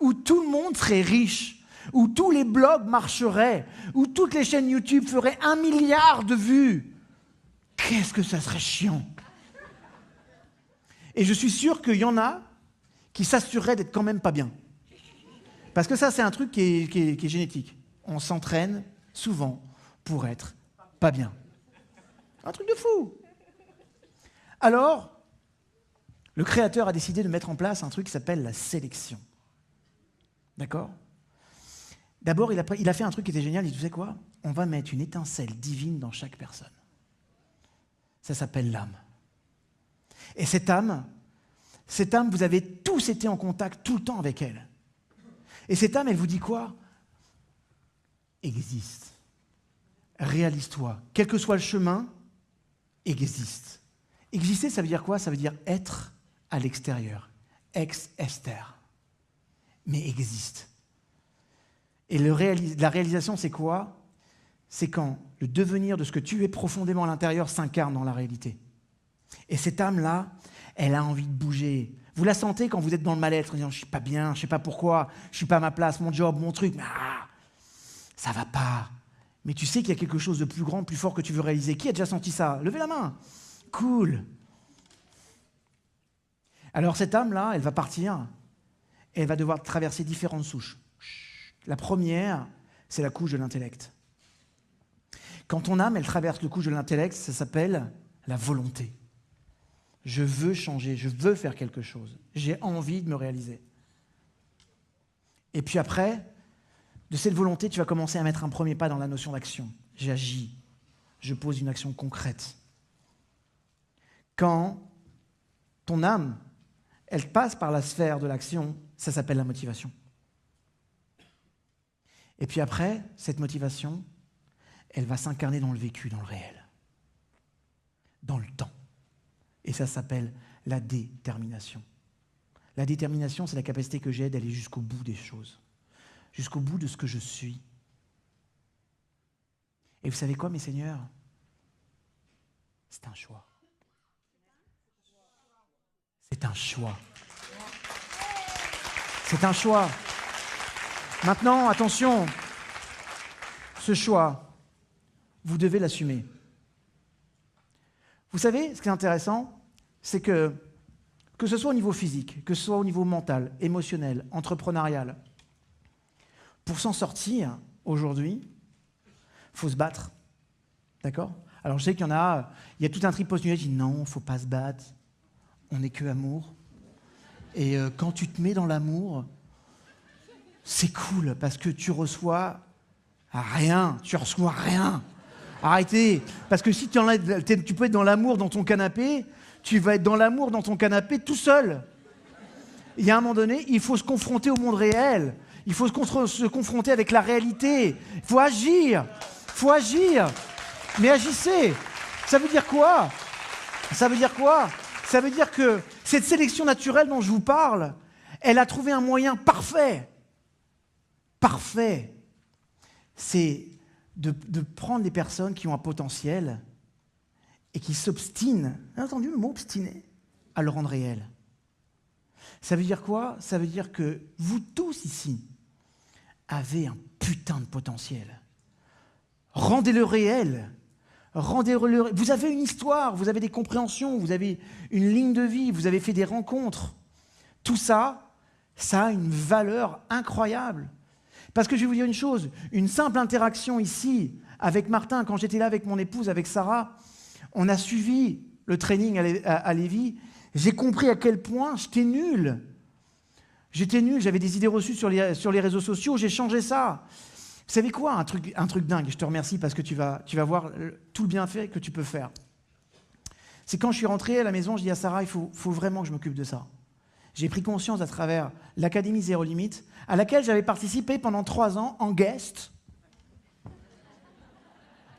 où tout le monde serait riche, où tous les blogs marcheraient, où toutes les chaînes YouTube feraient 1 milliard de vues. qu'est-ce que ça serait chiant. Et je suis sûr qu'il y en a qui s'assureraient d'être quand même pas bien. Parce que ça, c'est un truc qui est génétique. On s'entraîne souvent pour être pas bien. Un truc de fou. Alors, le Créateur a décidé de mettre en place un truc qui s'appelle la sélection. D'accord ? D'abord, il a fait un truc qui était génial. Il dit, tu sais quoi ? On va mettre une étincelle divine dans chaque personne. Ça s'appelle l'âme. Et cette âme, vous avez tous été en contact tout le temps avec elle. Et cette âme, elle vous dit quoi ? Existe. Réalise-toi. Quel que soit le chemin, existe. Exister, ça veut dire quoi ? Ça veut dire être à l'extérieur. Ex-ester. Mais existe. Et la réalisation, c'est quoi ? C'est quand le devenir de ce que tu es profondément à l'intérieur s'incarne dans la réalité. Et cette âme-là, elle a envie de bouger. Vous la sentez quand vous êtes dans le mal-être, en disant « je ne suis pas bien, je ne sais pas pourquoi, je ne suis pas à ma place, mon job, mon truc, ça ne va pas. » Mais tu sais qu'il y a quelque chose de plus grand, plus fort que tu veux réaliser. Qui a déjà senti ça ? Levez la main. Cool. Alors cette âme-là, elle va partir et elle va devoir traverser différentes souches. La première, c'est la couche de l'intellect. Quand ton âme, elle traverse le couche de l'intellect, ça s'appelle la volonté. Je veux changer, je veux faire quelque chose. J'ai envie de me réaliser. Et puis après, de cette volonté, tu vas commencer à mettre un premier pas dans la notion d'action. J'agis, je pose une action concrète. Quand ton âme, elle passe par la sphère de l'action, ça s'appelle la motivation. Et puis après, cette motivation, elle va s'incarner dans le vécu, dans le réel, dans le temps. Et ça s'appelle la détermination. La détermination, c'est la capacité que j'ai d'aller jusqu'au bout des choses, jusqu'au bout de ce que je suis. Et vous savez quoi, mes seigneurs ? C'est un choix. C'est un choix. C'est un choix. Maintenant, attention, ce choix, vous devez l'assumer. Vous savez, ce qui est intéressant, c'est que ce soit au niveau physique, que ce soit au niveau mental, émotionnel, entrepreneurial, pour s'en sortir, aujourd'hui, il faut se battre. D'accord ? Alors je sais qu'il y a tout un trip postulé qui dit non, il ne faut pas se battre, on n'est que amour. Et quand tu te mets dans l'amour, c'est cool parce que tu reçois rien, Arrêtez, parce que si tu peux être dans l'amour dans ton canapé, tu vas être dans l'amour dans ton canapé tout seul. Il y a un moment donné, il faut se confronter au monde réel, il faut se confronter avec la réalité, il faut agir, mais agissez. Ça veut dire quoi ? Ça veut dire que cette sélection naturelle dont je vous parle, elle a trouvé un moyen parfait, c'est de prendre des personnes qui ont un potentiel et qui s'obstinent, vous avez entendu le mot obstiner, à le rendre réel. Ça veut dire quoi ? Ça veut dire que vous tous ici avez un putain de potentiel. Rendez-le réel. Vous avez une histoire, vous avez des compréhensions, vous avez une ligne de vie, vous avez fait des rencontres. Tout ça, ça a une valeur incroyable. Parce que je vais vous dire une chose, une simple interaction ici avec Martin, quand j'étais là avec mon épouse, avec Sarah, on a suivi le training à Lévis, j'ai compris à quel point j'étais nul. J'avais des idées reçues sur les réseaux sociaux, j'ai changé ça. Vous savez quoi, un truc dingue, je te remercie parce que tu vas voir tout le bienfait que tu peux faire. C'est quand je suis rentré à la maison, je dis à Sarah, il faut vraiment que je m'occupe de ça. J'ai pris conscience à travers l'Académie Zéro Limite, à laquelle j'avais participé pendant 3 ans en guest,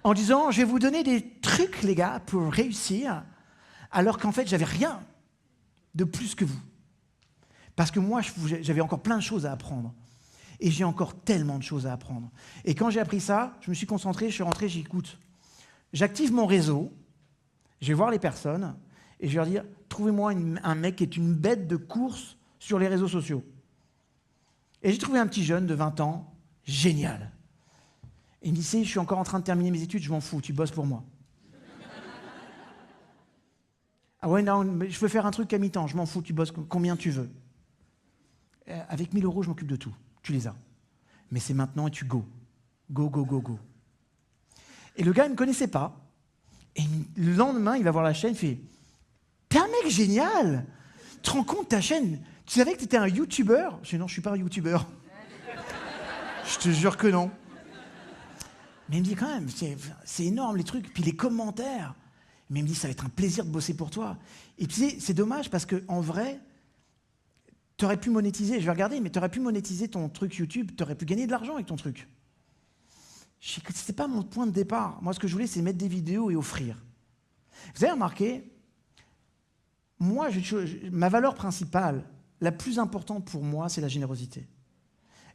en disant, je vais vous donner des trucs, les gars, pour réussir, alors qu'en fait, j'avais rien de plus que vous. Parce que moi, j'avais encore plein de choses à apprendre. Et j'ai encore tellement de choses à apprendre. Et quand j'ai appris ça, je me suis concentré, je suis rentré, j'écoute. J'active mon réseau, je vais voir les personnes, et je vais leur dire, trouvez-moi un mec qui est une bête de course sur les réseaux sociaux. Et j'ai trouvé un petit jeune de 20 ans, génial. Et il me dit, je suis encore en train de terminer mes études, je m'en fous, tu bosses pour moi. Ah ouais, non, mais je veux faire un truc à mi-temps, je m'en fous, tu bosses combien tu veux. Avec 1 000 euros, je m'occupe de tout. Tu les as. Mais c'est maintenant et tu go. Go, go, go, go. Et le gars, il ne me connaissait pas. Et le lendemain, il va voir la chaîne, il fait « T'es un mec génial! Tu te rends compte, ta chaîne, tu savais que tu étais un youtubeur ?» Je dis « Non, je ne suis pas un youtubeur. » Je te jure que non. Mais il me dit quand même, c'est énorme les trucs. Puis les commentaires. Mais il me dit, ça va être un plaisir de bosser pour toi. Et puis c'est dommage parce qu'en vrai, tu aurais pu monétiser, je vais regarder, mais tu aurais pu monétiser ton truc YouTube, tu aurais pu gagner de l'argent avec ton truc. Ce n'était pas mon point de départ. Moi, ce que je voulais, c'est mettre des vidéos et offrir. Vous avez remarqué, moi, ma valeur principale, la plus importante pour moi, c'est la générosité.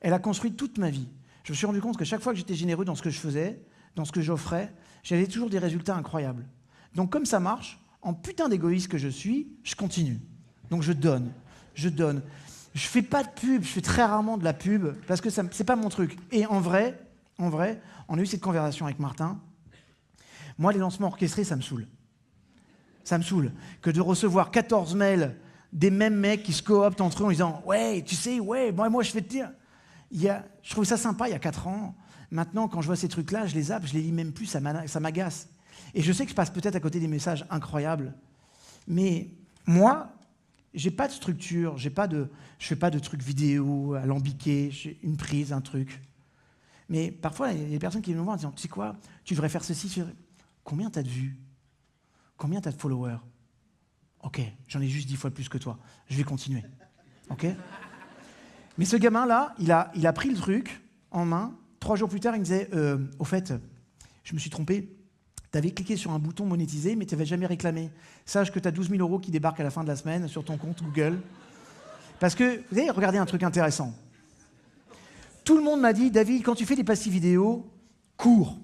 Elle a construit toute ma vie. Je me suis rendu compte que chaque fois que j'étais généreux dans ce que je faisais, dans ce que j'offrais, j'avais toujours des résultats incroyables. Donc comme ça marche, en putain d'égoïste que je suis, je continue. Donc je donne, je donne. Je fais pas de pub, je fais très rarement de la pub, parce que c'est pas mon truc. Et en vrai, on a eu cette conversation avec Martin. Moi, les lancements orchestrés, ça me saoule. Ça me saoule. Que de recevoir 14 mails des mêmes mecs qui se cooptent entre eux en disant « Ouais, tu sais, ouais, moi je fais te dire... » Je trouve ça sympa il y a 4 ans. Maintenant, quand je vois ces trucs-là, je les zappe, je les lis même plus, ça m'agace. Et je sais que je passe peut-être à côté des messages incroyables. Mais moi, j'ai pas de structure, je fais pas de trucs vidéo, alambiqués, j'ai une prise, un truc. Mais parfois, il y a des personnes qui viennent me voir en disant « Tu sais quoi, tu devrais faire ceci. » Combien tu as de vues? Combien tu as de followers? Ok, j'en ai juste 10 fois plus que toi. Je vais continuer. Ok? Mais ce gamin-là, il a pris le truc en main. 3 jours plus tard, il me disait au fait, je me suis trompé. Tu avais cliqué sur un bouton monétisé, mais tu n'avais jamais réclamé. Sache que tu as 12 000 € qui débarquent à la fin de la semaine sur ton compte Google. Parce que, vous avez regardé un truc intéressant. Tout le monde m'a dit, David, quand tu fais des pastilles vidéo, cours.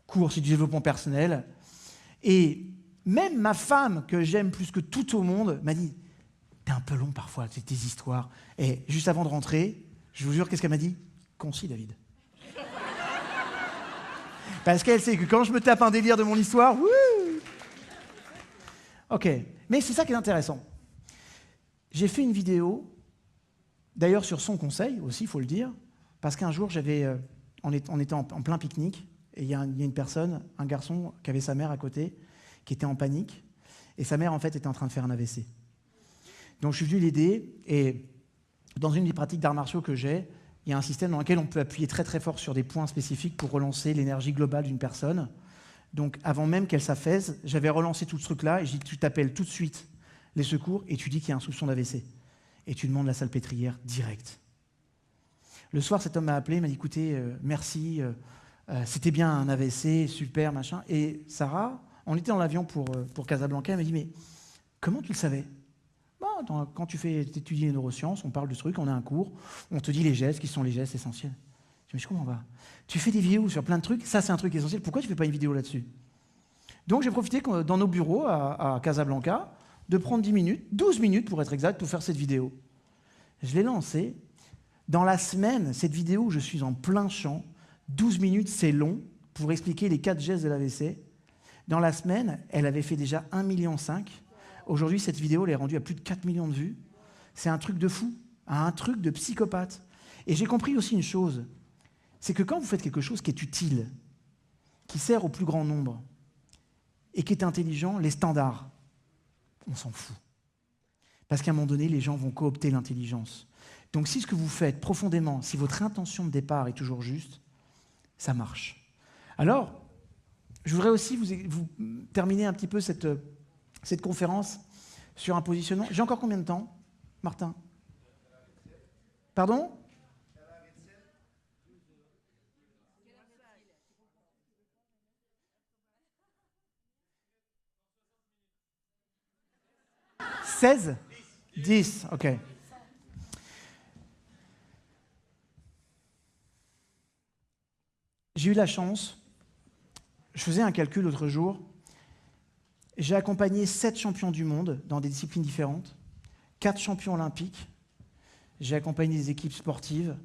Cours, c'est du développement personnel. Et même ma femme, que j'aime plus que tout au monde, m'a dit, t'es un peu long parfois, c'est tes histoires. Et juste avant de rentrer, je vous jure, qu'est-ce qu'elle m'a dit? Concis, David. Parce qu'elle sait que quand je me tape un délire de mon histoire, wouh! Ok, mais c'est ça qui est intéressant. J'ai fait une vidéo, d'ailleurs sur son conseil aussi, il faut le dire, parce qu'un jour, on était en plein pique-nique, et il y a une personne, un garçon qui avait sa mère à côté, qui était en panique, et sa mère, en fait, était en train de faire un AVC. Donc je suis venu l'aider, et dans une des pratiques d'arts martiaux que j'ai, il y a un système dans lequel on peut appuyer très très fort sur des points spécifiques pour relancer l'énergie globale d'une personne. Donc avant même qu'elle s'affaisse, j'avais relancé tout ce truc-là, et j'ai dit tu t'appelles tout de suite les secours, et tu dis qu'il y a un soupçon d'AVC. Et tu demandes la salpêtrière direct. Le soir, cet homme m'a appelé, m'a dit écoutez, merci, c'était bien un AVC, super, machin. Et Sarah, on était dans l'avion pour Casablanca, elle m'a dit mais comment tu le savais? Bon, quand tu étudies les neurosciences, on parle de ce truc, on a un cours, on te dit les gestes qui sont les gestes essentiels. Je me dis, je comprends pas. Tu fais des vidéos sur plein de trucs, ça c'est un truc essentiel, pourquoi tu ne fais pas une vidéo là-dessus? Donc j'ai profité dans nos bureaux à Casablanca de prendre 10 minutes, 12 minutes pour être exact, pour faire cette vidéo. Je l'ai lancée. Dans la semaine, cette vidéo où je suis en plein champ, 12 minutes c'est long pour expliquer les 4 gestes de l'AVC. Dans la semaine, elle avait fait déjà 1,5 million. Aujourd'hui, cette vidéo, elle est rendue à plus de 4 millions de vues. C'est un truc de fou, un truc de psychopathe. Et j'ai compris aussi une chose, c'est que quand vous faites quelque chose qui est utile, qui sert au plus grand nombre, et qui est intelligent, les standards, on s'en fout. Parce qu'à un moment donné, les gens vont coopter l'intelligence. Donc si ce que vous faites profondément, si votre intention de départ est toujours juste, ça marche. Alors, je voudrais aussi vous terminer un petit peu cette conférence sur un positionnement. J'ai encore combien de temps, Martin? Pardon? 16? 10, ok. J'ai eu la chance, je faisais un calcul l'autre jour, j'ai accompagné 7 champions du monde dans des disciplines différentes, 4 champions olympiques, j'ai accompagné des équipes sportives,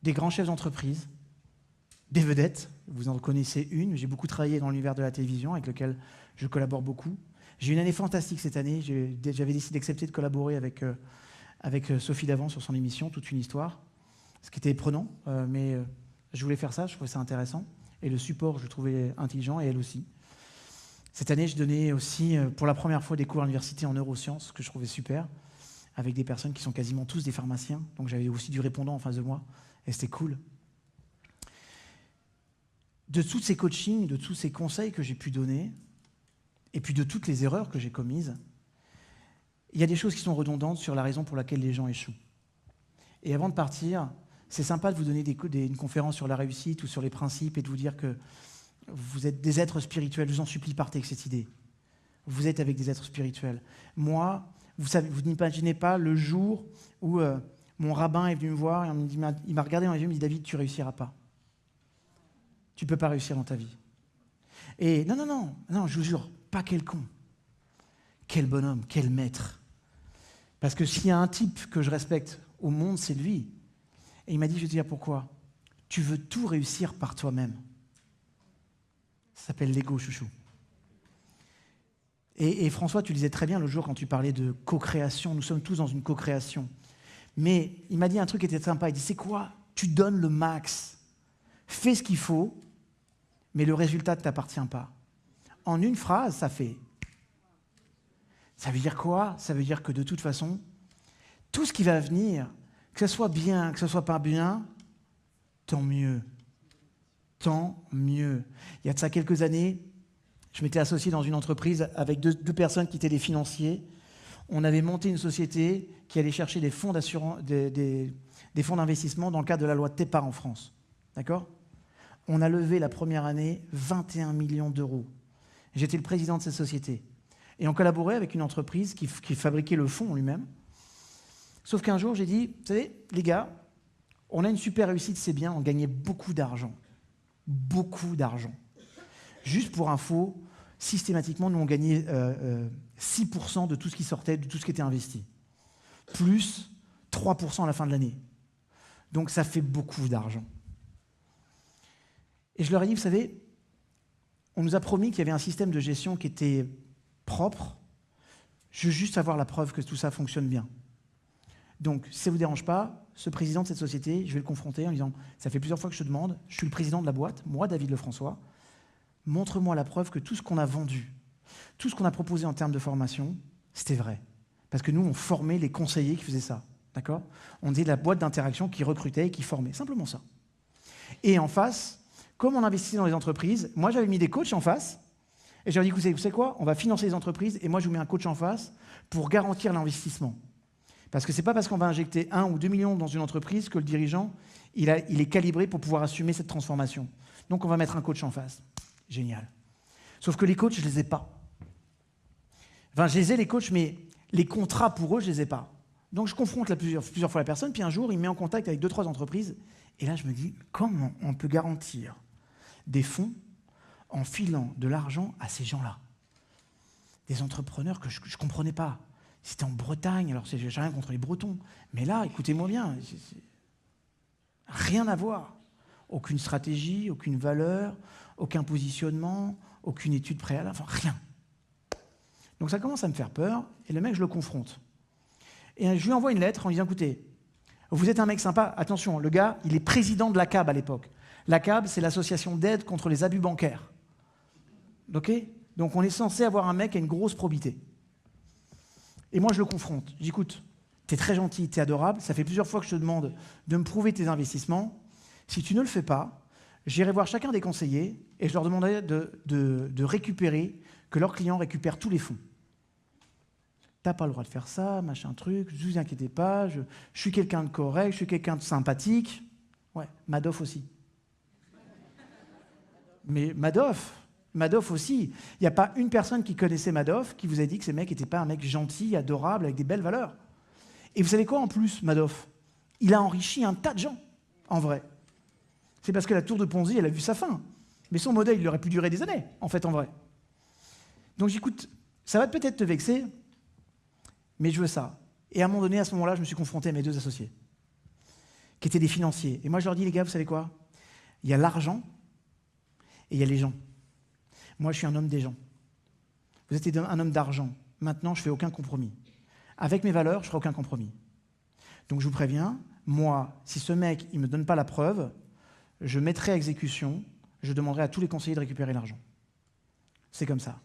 des grands chefs d'entreprise, des vedettes, vous en connaissez une, j'ai beaucoup travaillé dans l'univers de la télévision avec lequel je collabore beaucoup, J'ai eu une année fantastique cette année. J'avais décidé d'accepter de collaborer avec Sophie Davant sur son émission, Toute une histoire, ce qui était prenant, mais je voulais faire ça, je trouvais ça intéressant. Et le support, je le trouvais intelligent, et elle aussi. Cette année, je donnais aussi, pour la première fois, des cours à l'université en neurosciences, que je trouvais super, avec des personnes qui sont quasiment tous des pharmaciens. Donc j'avais aussi du répondant en face de moi, et c'était cool. De tous ces coachings, de tous ces conseils que j'ai pu donner, et puis de toutes les erreurs que j'ai commises, il y a des choses qui sont redondantes sur la raison pour laquelle les gens échouent. Et avant de partir, c'est sympa de vous donner une conférence sur la réussite ou sur les principes et de vous dire que vous êtes des êtres spirituels. Je vous en supplie, partez avec cette idée. Vous êtes avec des êtres spirituels. Moi, vous n'imaginez pas le jour où mon rabbin est venu me voir et il m'a regardé dans les yeux et me dit « David, tu ne réussiras pas. Tu ne peux pas réussir dans ta vie. » Et non, je vous jure, pas quel con. Quel bonhomme, quel maître. Parce que s'il y a un type que je respecte au monde, c'est lui. Et il m'a dit, je vais te dire pourquoi. Tu veux tout réussir par toi-même. Ça s'appelle l'ego, chouchou. Et François, tu le disais très bien l'autre jour quand tu parlais de co-création. Nous sommes tous dans une co-création. Mais il m'a dit un truc qui était sympa. Il dit, c'est quoi? Tu donnes le max. Fais ce qu'il faut, mais le résultat ne t'appartient pas. En une phrase, ça fait... Ça veut dire quoi? Ça veut dire que de toute façon, tout ce qui va venir, que ce soit bien, que ce soit pas bien, tant mieux. Tant mieux. Il y a de ça quelques années, je m'étais associé dans une entreprise avec deux personnes qui étaient des financiers. On avait monté une société qui allait chercher des fonds d'assurance, des fonds d'investissement dans le cadre de la loi TEPA en France. D'accord? On a levé la première année 21 millions d'euros. J'étais le président de cette société. Et on collaborait avec une entreprise qui fabriquait le fonds lui-même. Sauf qu'un jour, j'ai dit, vous savez, les gars, on a une super réussite, c'est bien, on gagnait beaucoup d'argent. Beaucoup d'argent. Juste pour info, systématiquement, nous, on gagnait 6% de tout ce qui sortait, de tout ce qui était investi. Plus 3% à la fin de l'année. Donc ça fait beaucoup d'argent. Et je leur ai dit, vous savez, on nous a promis qu'il y avait un système de gestion qui était propre. Je veux juste avoir la preuve que tout ça fonctionne bien. Donc, si ça ne vous dérange pas, ce président de cette société, je vais le confronter en lui disant « Ça fait plusieurs fois que je te demande, je suis le président de la boîte, moi, David Lefrançois, montre-moi la preuve que tout ce qu'on a vendu, tout ce qu'on a proposé en termes de formation, c'était vrai. » Parce que nous, on formait les conseillers qui faisaient ça. D'accord? On était la boîte d'interaction qui recrutait et qui formait. Simplement ça. Et en face, comme on investissait dans les entreprises, moi, j'avais mis des coachs en face. Et j'avais dit, vous savez quoi? On va financer les entreprises et moi, je vous mets un coach en face pour garantir l'investissement. Parce que ce n'est pas parce qu'on va injecter 1 ou 2 millions dans une entreprise que le dirigeant, il est calibré pour pouvoir assumer cette transformation. Donc, on va mettre un coach en face. Génial. Sauf que les coachs, je ne les ai pas. Enfin, je les ai, les coachs, mais les contrats pour eux, je ne les ai pas. Donc, je confronte plusieurs fois la personne, puis un jour, il me met en contact avec 2-3 entreprises. Et là, je me dis, comment on peut garantir des fonds en filant de l'argent à ces gens-là? Des entrepreneurs que je ne comprenais pas. C'était en Bretagne, alors j'ai rien contre les Bretons, mais là, écoutez-moi bien, rien à voir. Aucune stratégie, aucune valeur, aucun positionnement, aucune étude préalable, enfin rien. Donc ça commence à me faire peur, et le mec, je le confronte. Et je lui envoie une lettre en lui disant, écoutez, vous êtes un mec sympa, attention, le gars, il est président de l'ACAB à l'époque. L'ACAB, c'est l'association d'aide contre les abus bancaires. Ok? Donc on est censé avoir un mec qui a une grosse probité. Et moi, je le confronte. Je dis, écoute, t'es très gentil, t'es adorable, ça fait plusieurs fois que je te demande de me prouver tes investissements. Si tu ne le fais pas, j'irai voir chacun des conseillers et je leur demanderai de récupérer, que leurs clients récupèrent tous les fonds. T'as pas le droit de faire ça, machin truc, ne vous inquiétez pas, je suis quelqu'un de correct, je suis quelqu'un de sympathique. Ouais, Madoff aussi. Mais Madoff aussi. Il n'y a pas une personne qui connaissait Madoff qui vous a dit que ce mec n'était pas un mec gentil, adorable, avec des belles valeurs. Et vous savez quoi en plus, Madoff? Il a enrichi un tas de gens, en vrai. C'est parce que la tour de Ponzi, elle a vu sa fin. Mais son modèle, il aurait pu durer des années, en fait, en vrai. Donc j'écoute, ça va peut-être te vexer, mais je veux ça. Et à un moment donné, à ce moment-là, je me suis confronté à mes 2 associés, qui étaient des financiers. Et moi, je leur dis, les gars, vous savez quoi? Il y a l'argent et il y a les gens. Moi, je suis un homme des gens. Vous êtes un homme d'argent. Maintenant, je ne fais aucun compromis. Avec mes valeurs, je ne ferai aucun compromis. Donc, je vous préviens, moi, si ce mec, il ne me donne pas la preuve, je mettrai à exécution, je demanderai à tous les conseillers de récupérer l'argent. C'est comme ça.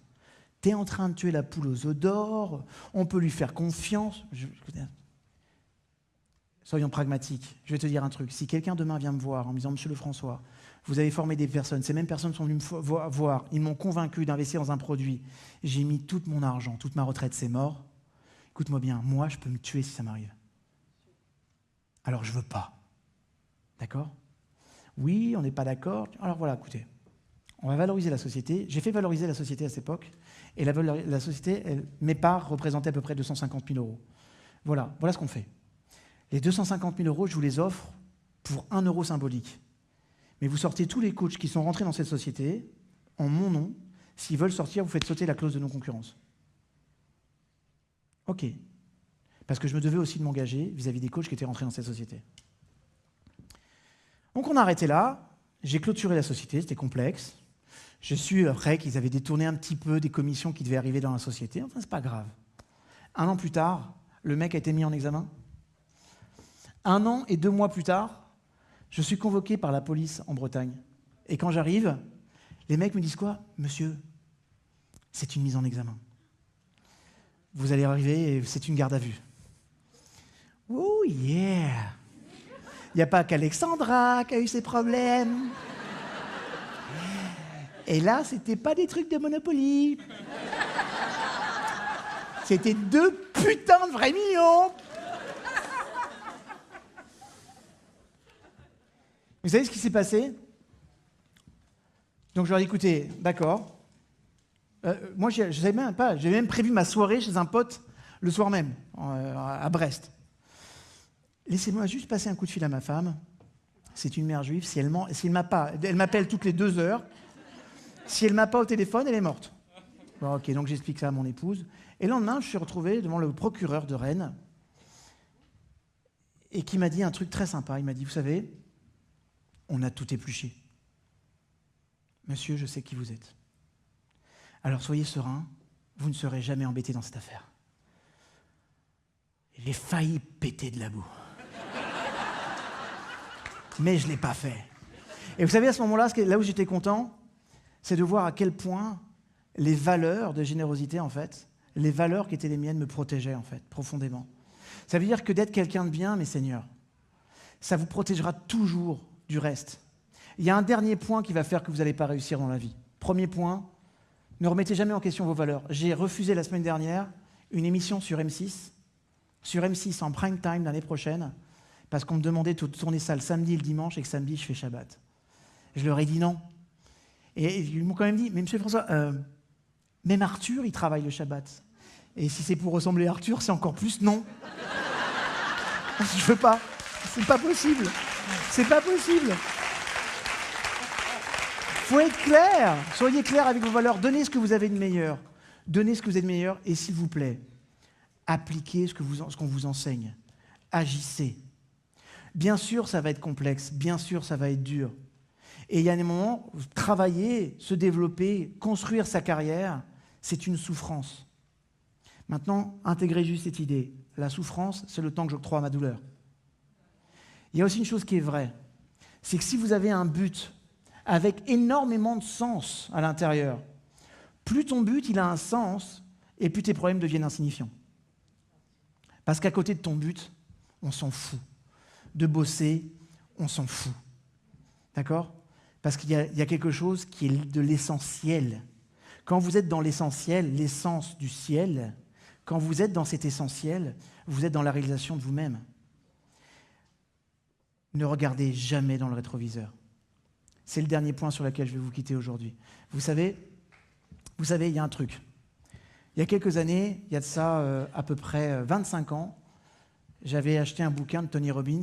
Tu es en train de tuer la poule aux œufs d'or, on peut lui faire confiance. Soyons pragmatiques. Je vais te dire un truc. Si quelqu'un demain vient me voir en me disant « Monsieur Lefrançois, vous avez formé des personnes, ces mêmes personnes sont venues me voir, ils m'ont convaincu d'investir dans un produit, j'ai mis tout mon argent, toute ma retraite, c'est mort. Écoute-moi bien, moi, je peux me tuer si ça m'arrive. Alors, je ne veux pas. D'accord ? Oui, on n'est pas d'accord. Alors voilà, écoutez, on va valoriser la société. J'ai fait valoriser la société à cette époque, et la société, mes parts représentaient à peu près 250 000 euros. Voilà ce qu'on fait. Les 250 000 euros, je vous les offre pour 1 euro symbolique. Mais vous sortez tous les coachs qui sont rentrés dans cette société, en mon nom. S'ils veulent sortir, vous faites sauter la clause de non-concurrence. OK. Parce que je me devais aussi de m'engager vis-à-vis des coachs qui étaient rentrés dans cette société. Donc on a arrêté là. J'ai clôturé la société, c'était complexe. Je suis après qu'ils avaient détourné un petit peu des commissions qui devaient arriver dans la société. Enfin, c'est pas grave. 1 an plus tard, le mec a été mis en examen. 1 an et 2 mois plus tard, je suis convoqué par la police en Bretagne. Et quand j'arrive, les mecs me disent quoi ? Monsieur, c'est une mise en examen. Vous allez arriver et c'est une garde à vue. Oh yeah! Il n'y a pas qu'Alexandra qui a eu ses problèmes. Et là, c'était pas des trucs de Monopoly. C'était 2 putains de vrais millions. Vous savez ce qui s'est passé? Donc je leur ai dit, écoutez, d'accord. Moi, je savais même pas. J'ai même prévu ma soirée chez un pote le soir même, à Brest. Laissez-moi juste passer un coup de fil à ma femme. C'est une mère juive. Si elle m'appelle toutes les 2 heures. Si elle ne m'a pas au téléphone, elle est morte. Bon, ok, donc j'explique ça à mon épouse. Et le lendemain, je suis retrouvé devant le procureur de Rennes et qui m'a dit un truc très sympa. Il m'a dit, vous savez, on a tout épluché. Monsieur, je sais qui vous êtes. Alors soyez serein, vous ne serez jamais embêté dans cette affaire. J'ai failli péter de la boue. Mais je ne l'ai pas fait. Et vous savez, à ce moment-là, là où j'étais content, c'est de voir à quel point les valeurs de générosité, en fait, les valeurs qui étaient les miennes me protégeaient, en fait, profondément. Ça veut dire que d'être quelqu'un de bien, mes seigneurs, ça vous protégera toujours du reste. Il y a un dernier point qui va faire que vous n'allez pas réussir dans la vie. Premier point, ne remettez jamais en question vos valeurs. J'ai refusé la semaine dernière une émission sur M6 en prime time l'année prochaine, parce qu'on me demandait de tourner ça le samedi et le dimanche, et que samedi, je fais Shabbat. Je leur ai dit non. Et ils m'ont quand même dit, mais monsieur François, même Arthur, il travaille le Shabbat. Et si c'est pour ressembler à Arthur, c'est encore plus non. Je veux pas. C'est pas possible. C'est pas possible. Faut être clair. Soyez clair avec vos valeurs. Donnez ce que vous avez de meilleur. Donnez ce que vous avez de meilleur. Et s'il vous plaît, appliquez ce qu'on vous enseigne. Agissez. Bien sûr, ça va être complexe. Bien sûr, ça va être dur. Et il y a des moments où travailler, se développer, construire sa carrière, c'est une souffrance. Maintenant, intégrez juste cette idée. La souffrance, c'est le temps que j'octroie à ma douleur. Il y a aussi une chose qui est vraie. C'est que si vous avez un but avec énormément de sens à l'intérieur, plus ton but il a un sens, et plus tes problèmes deviennent insignifiants. Parce qu'à côté de ton but, on s'en fout. De bosser, on s'en fout. D'accord ? Parce qu'il y a quelque chose qui est de l'essentiel. Quand vous êtes dans l'essentiel, l'essence du ciel, quand vous êtes dans cet essentiel, vous êtes dans la réalisation de vous-même. Ne regardez jamais dans le rétroviseur. C'est le dernier point sur lequel je vais vous quitter aujourd'hui. Vous savez, il y a un truc. Il y a quelques années, il y a de ça à peu près 25 ans, j'avais acheté un bouquin de Tony Robbins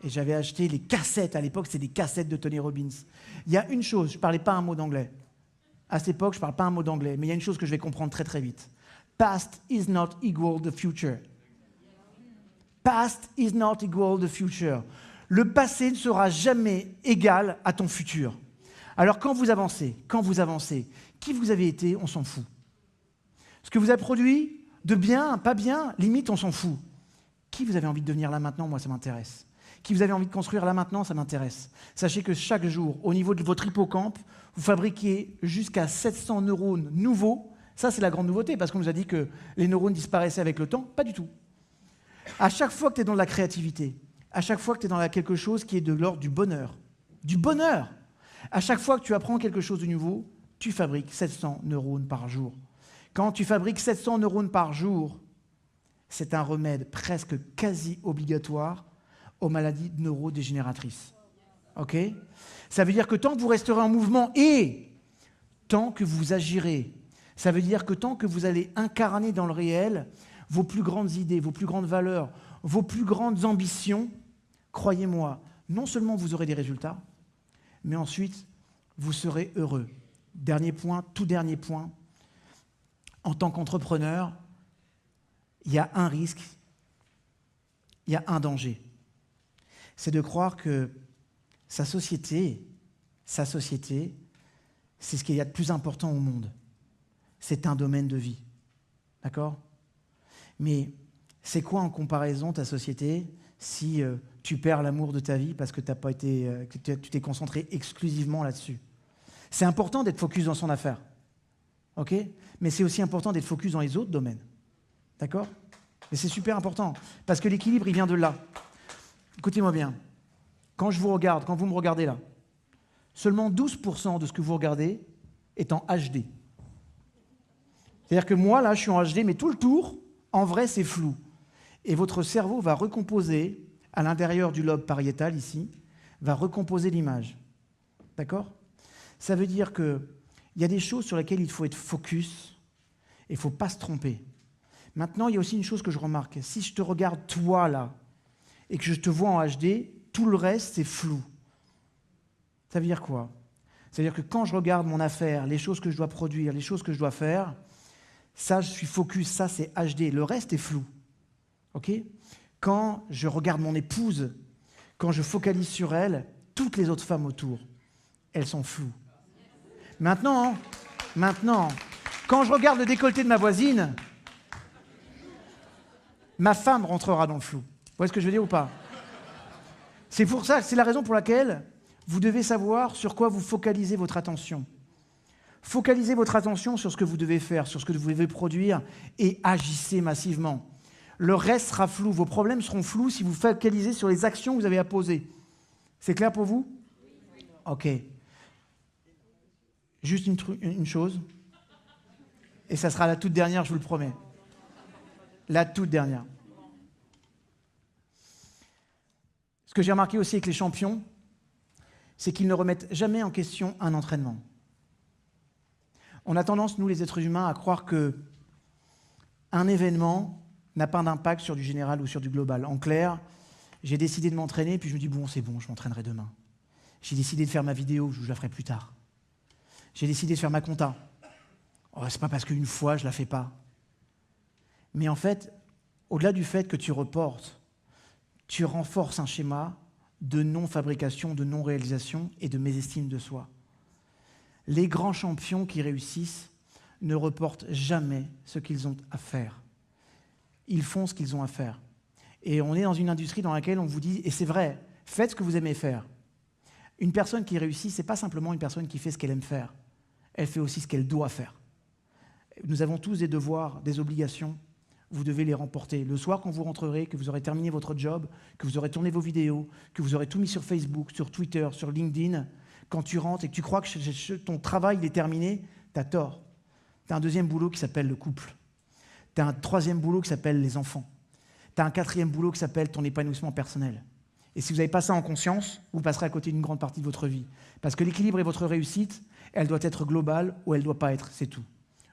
et j'avais acheté les cassettes. À l'époque, c'était des cassettes de Tony Robbins. Il y a une chose, je ne parlais pas un mot d'anglais. À cette époque, je ne parle pas un mot d'anglais, mais il y a une chose que je vais comprendre très très vite. Past is not equal to future. Past is not equal to future. Le passé ne sera jamais égal à ton futur. Alors quand vous avancez, qui vous avez été, on s'en fout. Ce que vous avez produit, de bien, pas bien, limite, on s'en fout. Qui vous avez envie de devenir là maintenant? Moi, ça m'intéresse. Qui vous avez envie de construire là maintenant? Ça m'intéresse. Sachez que chaque jour, au niveau de votre hippocampe, vous fabriquez jusqu'à 700 neurones nouveaux. Ça, c'est la grande nouveauté, parce qu'on nous a dit que les neurones disparaissaient avec le temps. Pas du tout. À chaque fois que tu es dans de la créativité, à chaque fois que tu es dans quelque chose qui est de l'ordre du bonheur, à chaque fois que tu apprends quelque chose de nouveau, tu fabriques 700 neurones par jour. Quand tu fabriques 700 neurones par jour, c'est un remède presque quasi obligatoire aux maladies neurodégénératrices. Ok? Ça veut dire que tant que vous resterez en mouvement et tant que vous agirez, ça veut dire que tant que vous allez incarner dans le réel vos plus grandes idées, vos plus grandes valeurs, vos plus grandes ambitions, croyez-moi, non seulement vous aurez des résultats, mais ensuite, vous serez heureux. Dernier point, tout dernier point, en tant qu'entrepreneur, il y a un risque, il y a un danger. C'est de croire que sa société, c'est ce qu'il y a de plus important au monde. C'est un domaine de vie. D'accord? Mais c'est quoi en comparaison ta société si tu perds l'amour de ta vie parce que tu t'es concentré exclusivement là-dessus? C'est important d'être focus dans son affaire. Ok? Mais c'est aussi important d'être focus dans les autres domaines. D'accord? Et c'est super important, parce que l'équilibre, il vient de là. Écoutez-moi bien, quand vous me regardez là, seulement 12% de ce que vous regardez est en HD. C'est-à-dire que moi, là, je suis en HD, mais tout le tour, en vrai, c'est flou. Et votre cerveau va recomposer, à l'intérieur du lobe pariétal, ici, va recomposer l'image. D'accord? Ça veut dire qu'il y a des choses sur lesquelles il faut être focus, et il ne faut pas se tromper. Maintenant, il y a aussi une chose que je remarque. Si je te regarde toi, là, et que je te vois en HD, tout le reste, c'est flou. Ça veut dire quoi? Ça veut dire que quand je regarde mon affaire, les choses que je dois produire, les choses que je dois faire, ça, je suis focus, ça, c'est HD. Le reste est flou. OK? Quand je regarde mon épouse, quand je focalise sur elle, toutes les autres femmes autour, elles sont floues. Maintenant, quand je regarde le décolleté de ma voisine, ma femme rentrera dans le flou. Vous voyez ce que je veux dire ou pas? C'est pour ça, c'est la raison pour laquelle vous devez savoir sur quoi vous focalisez votre attention. Focalisez votre attention sur ce que vous devez faire, sur ce que vous devez produire et agissez massivement. Le reste sera flou. Vos problèmes seront flous si vous focalisez sur les actions que vous avez à poser. C'est clair pour vous? Ok. Juste une chose, et ça sera la toute dernière, je vous le promets. La toute dernière. Ce que j'ai remarqué aussi avec les champions, c'est qu'ils ne remettent jamais en question un entraînement. On a tendance, nous les êtres humains, à croire qu'un événement n'a pas d'impact sur du général ou sur du global. En clair, j'ai décidé de m'entraîner, puis je me dis, bon, c'est bon, je m'entraînerai demain. J'ai décidé de faire ma vidéo, je la ferai plus tard. J'ai décidé de faire ma compta. Oh, c'est pas parce qu'une fois, je la fais pas. Mais en fait, au-delà du fait que tu reportes, tu renforces un schéma de non-fabrication, de non-réalisation et de mésestime de soi. Les grands champions qui réussissent ne reportent jamais ce qu'ils ont à faire. Ils font ce qu'ils ont à faire. Et on est dans une industrie dans laquelle on vous dit, et c'est vrai, faites ce que vous aimez faire. Une personne qui réussit, ce n'est pas simplement une personne qui fait ce qu'elle aime faire. Elle fait aussi ce qu'elle doit faire. Nous avons tous des devoirs, des obligations. Vous devez les remporter. Le soir, quand vous rentrerez, que vous aurez terminé votre job, que vous aurez tourné vos vidéos, que vous aurez tout mis sur Facebook, sur Twitter, sur LinkedIn, quand tu rentres et que tu crois que ton travail est terminé, tu as tort. Tu as un deuxième boulot qui s'appelle le couple. Tu as un troisième boulot qui s'appelle les enfants. Tu as un quatrième boulot qui s'appelle ton épanouissement personnel. Et si vous n'avez pas ça en conscience, vous passerez à côté d'une grande partie de votre vie. Parce que l'équilibre et votre réussite, elle doit être globale ou elle ne doit pas être, c'est tout.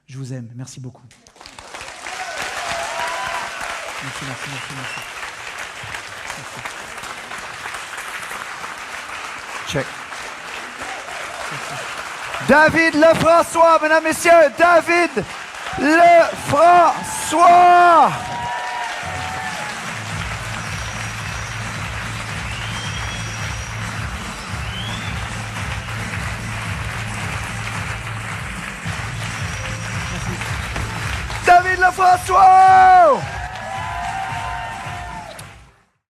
Je vous aime. Merci beaucoup. Merci. Check. David Lefrançois, mesdames, messieurs, David Lefrançois. Lafrasois!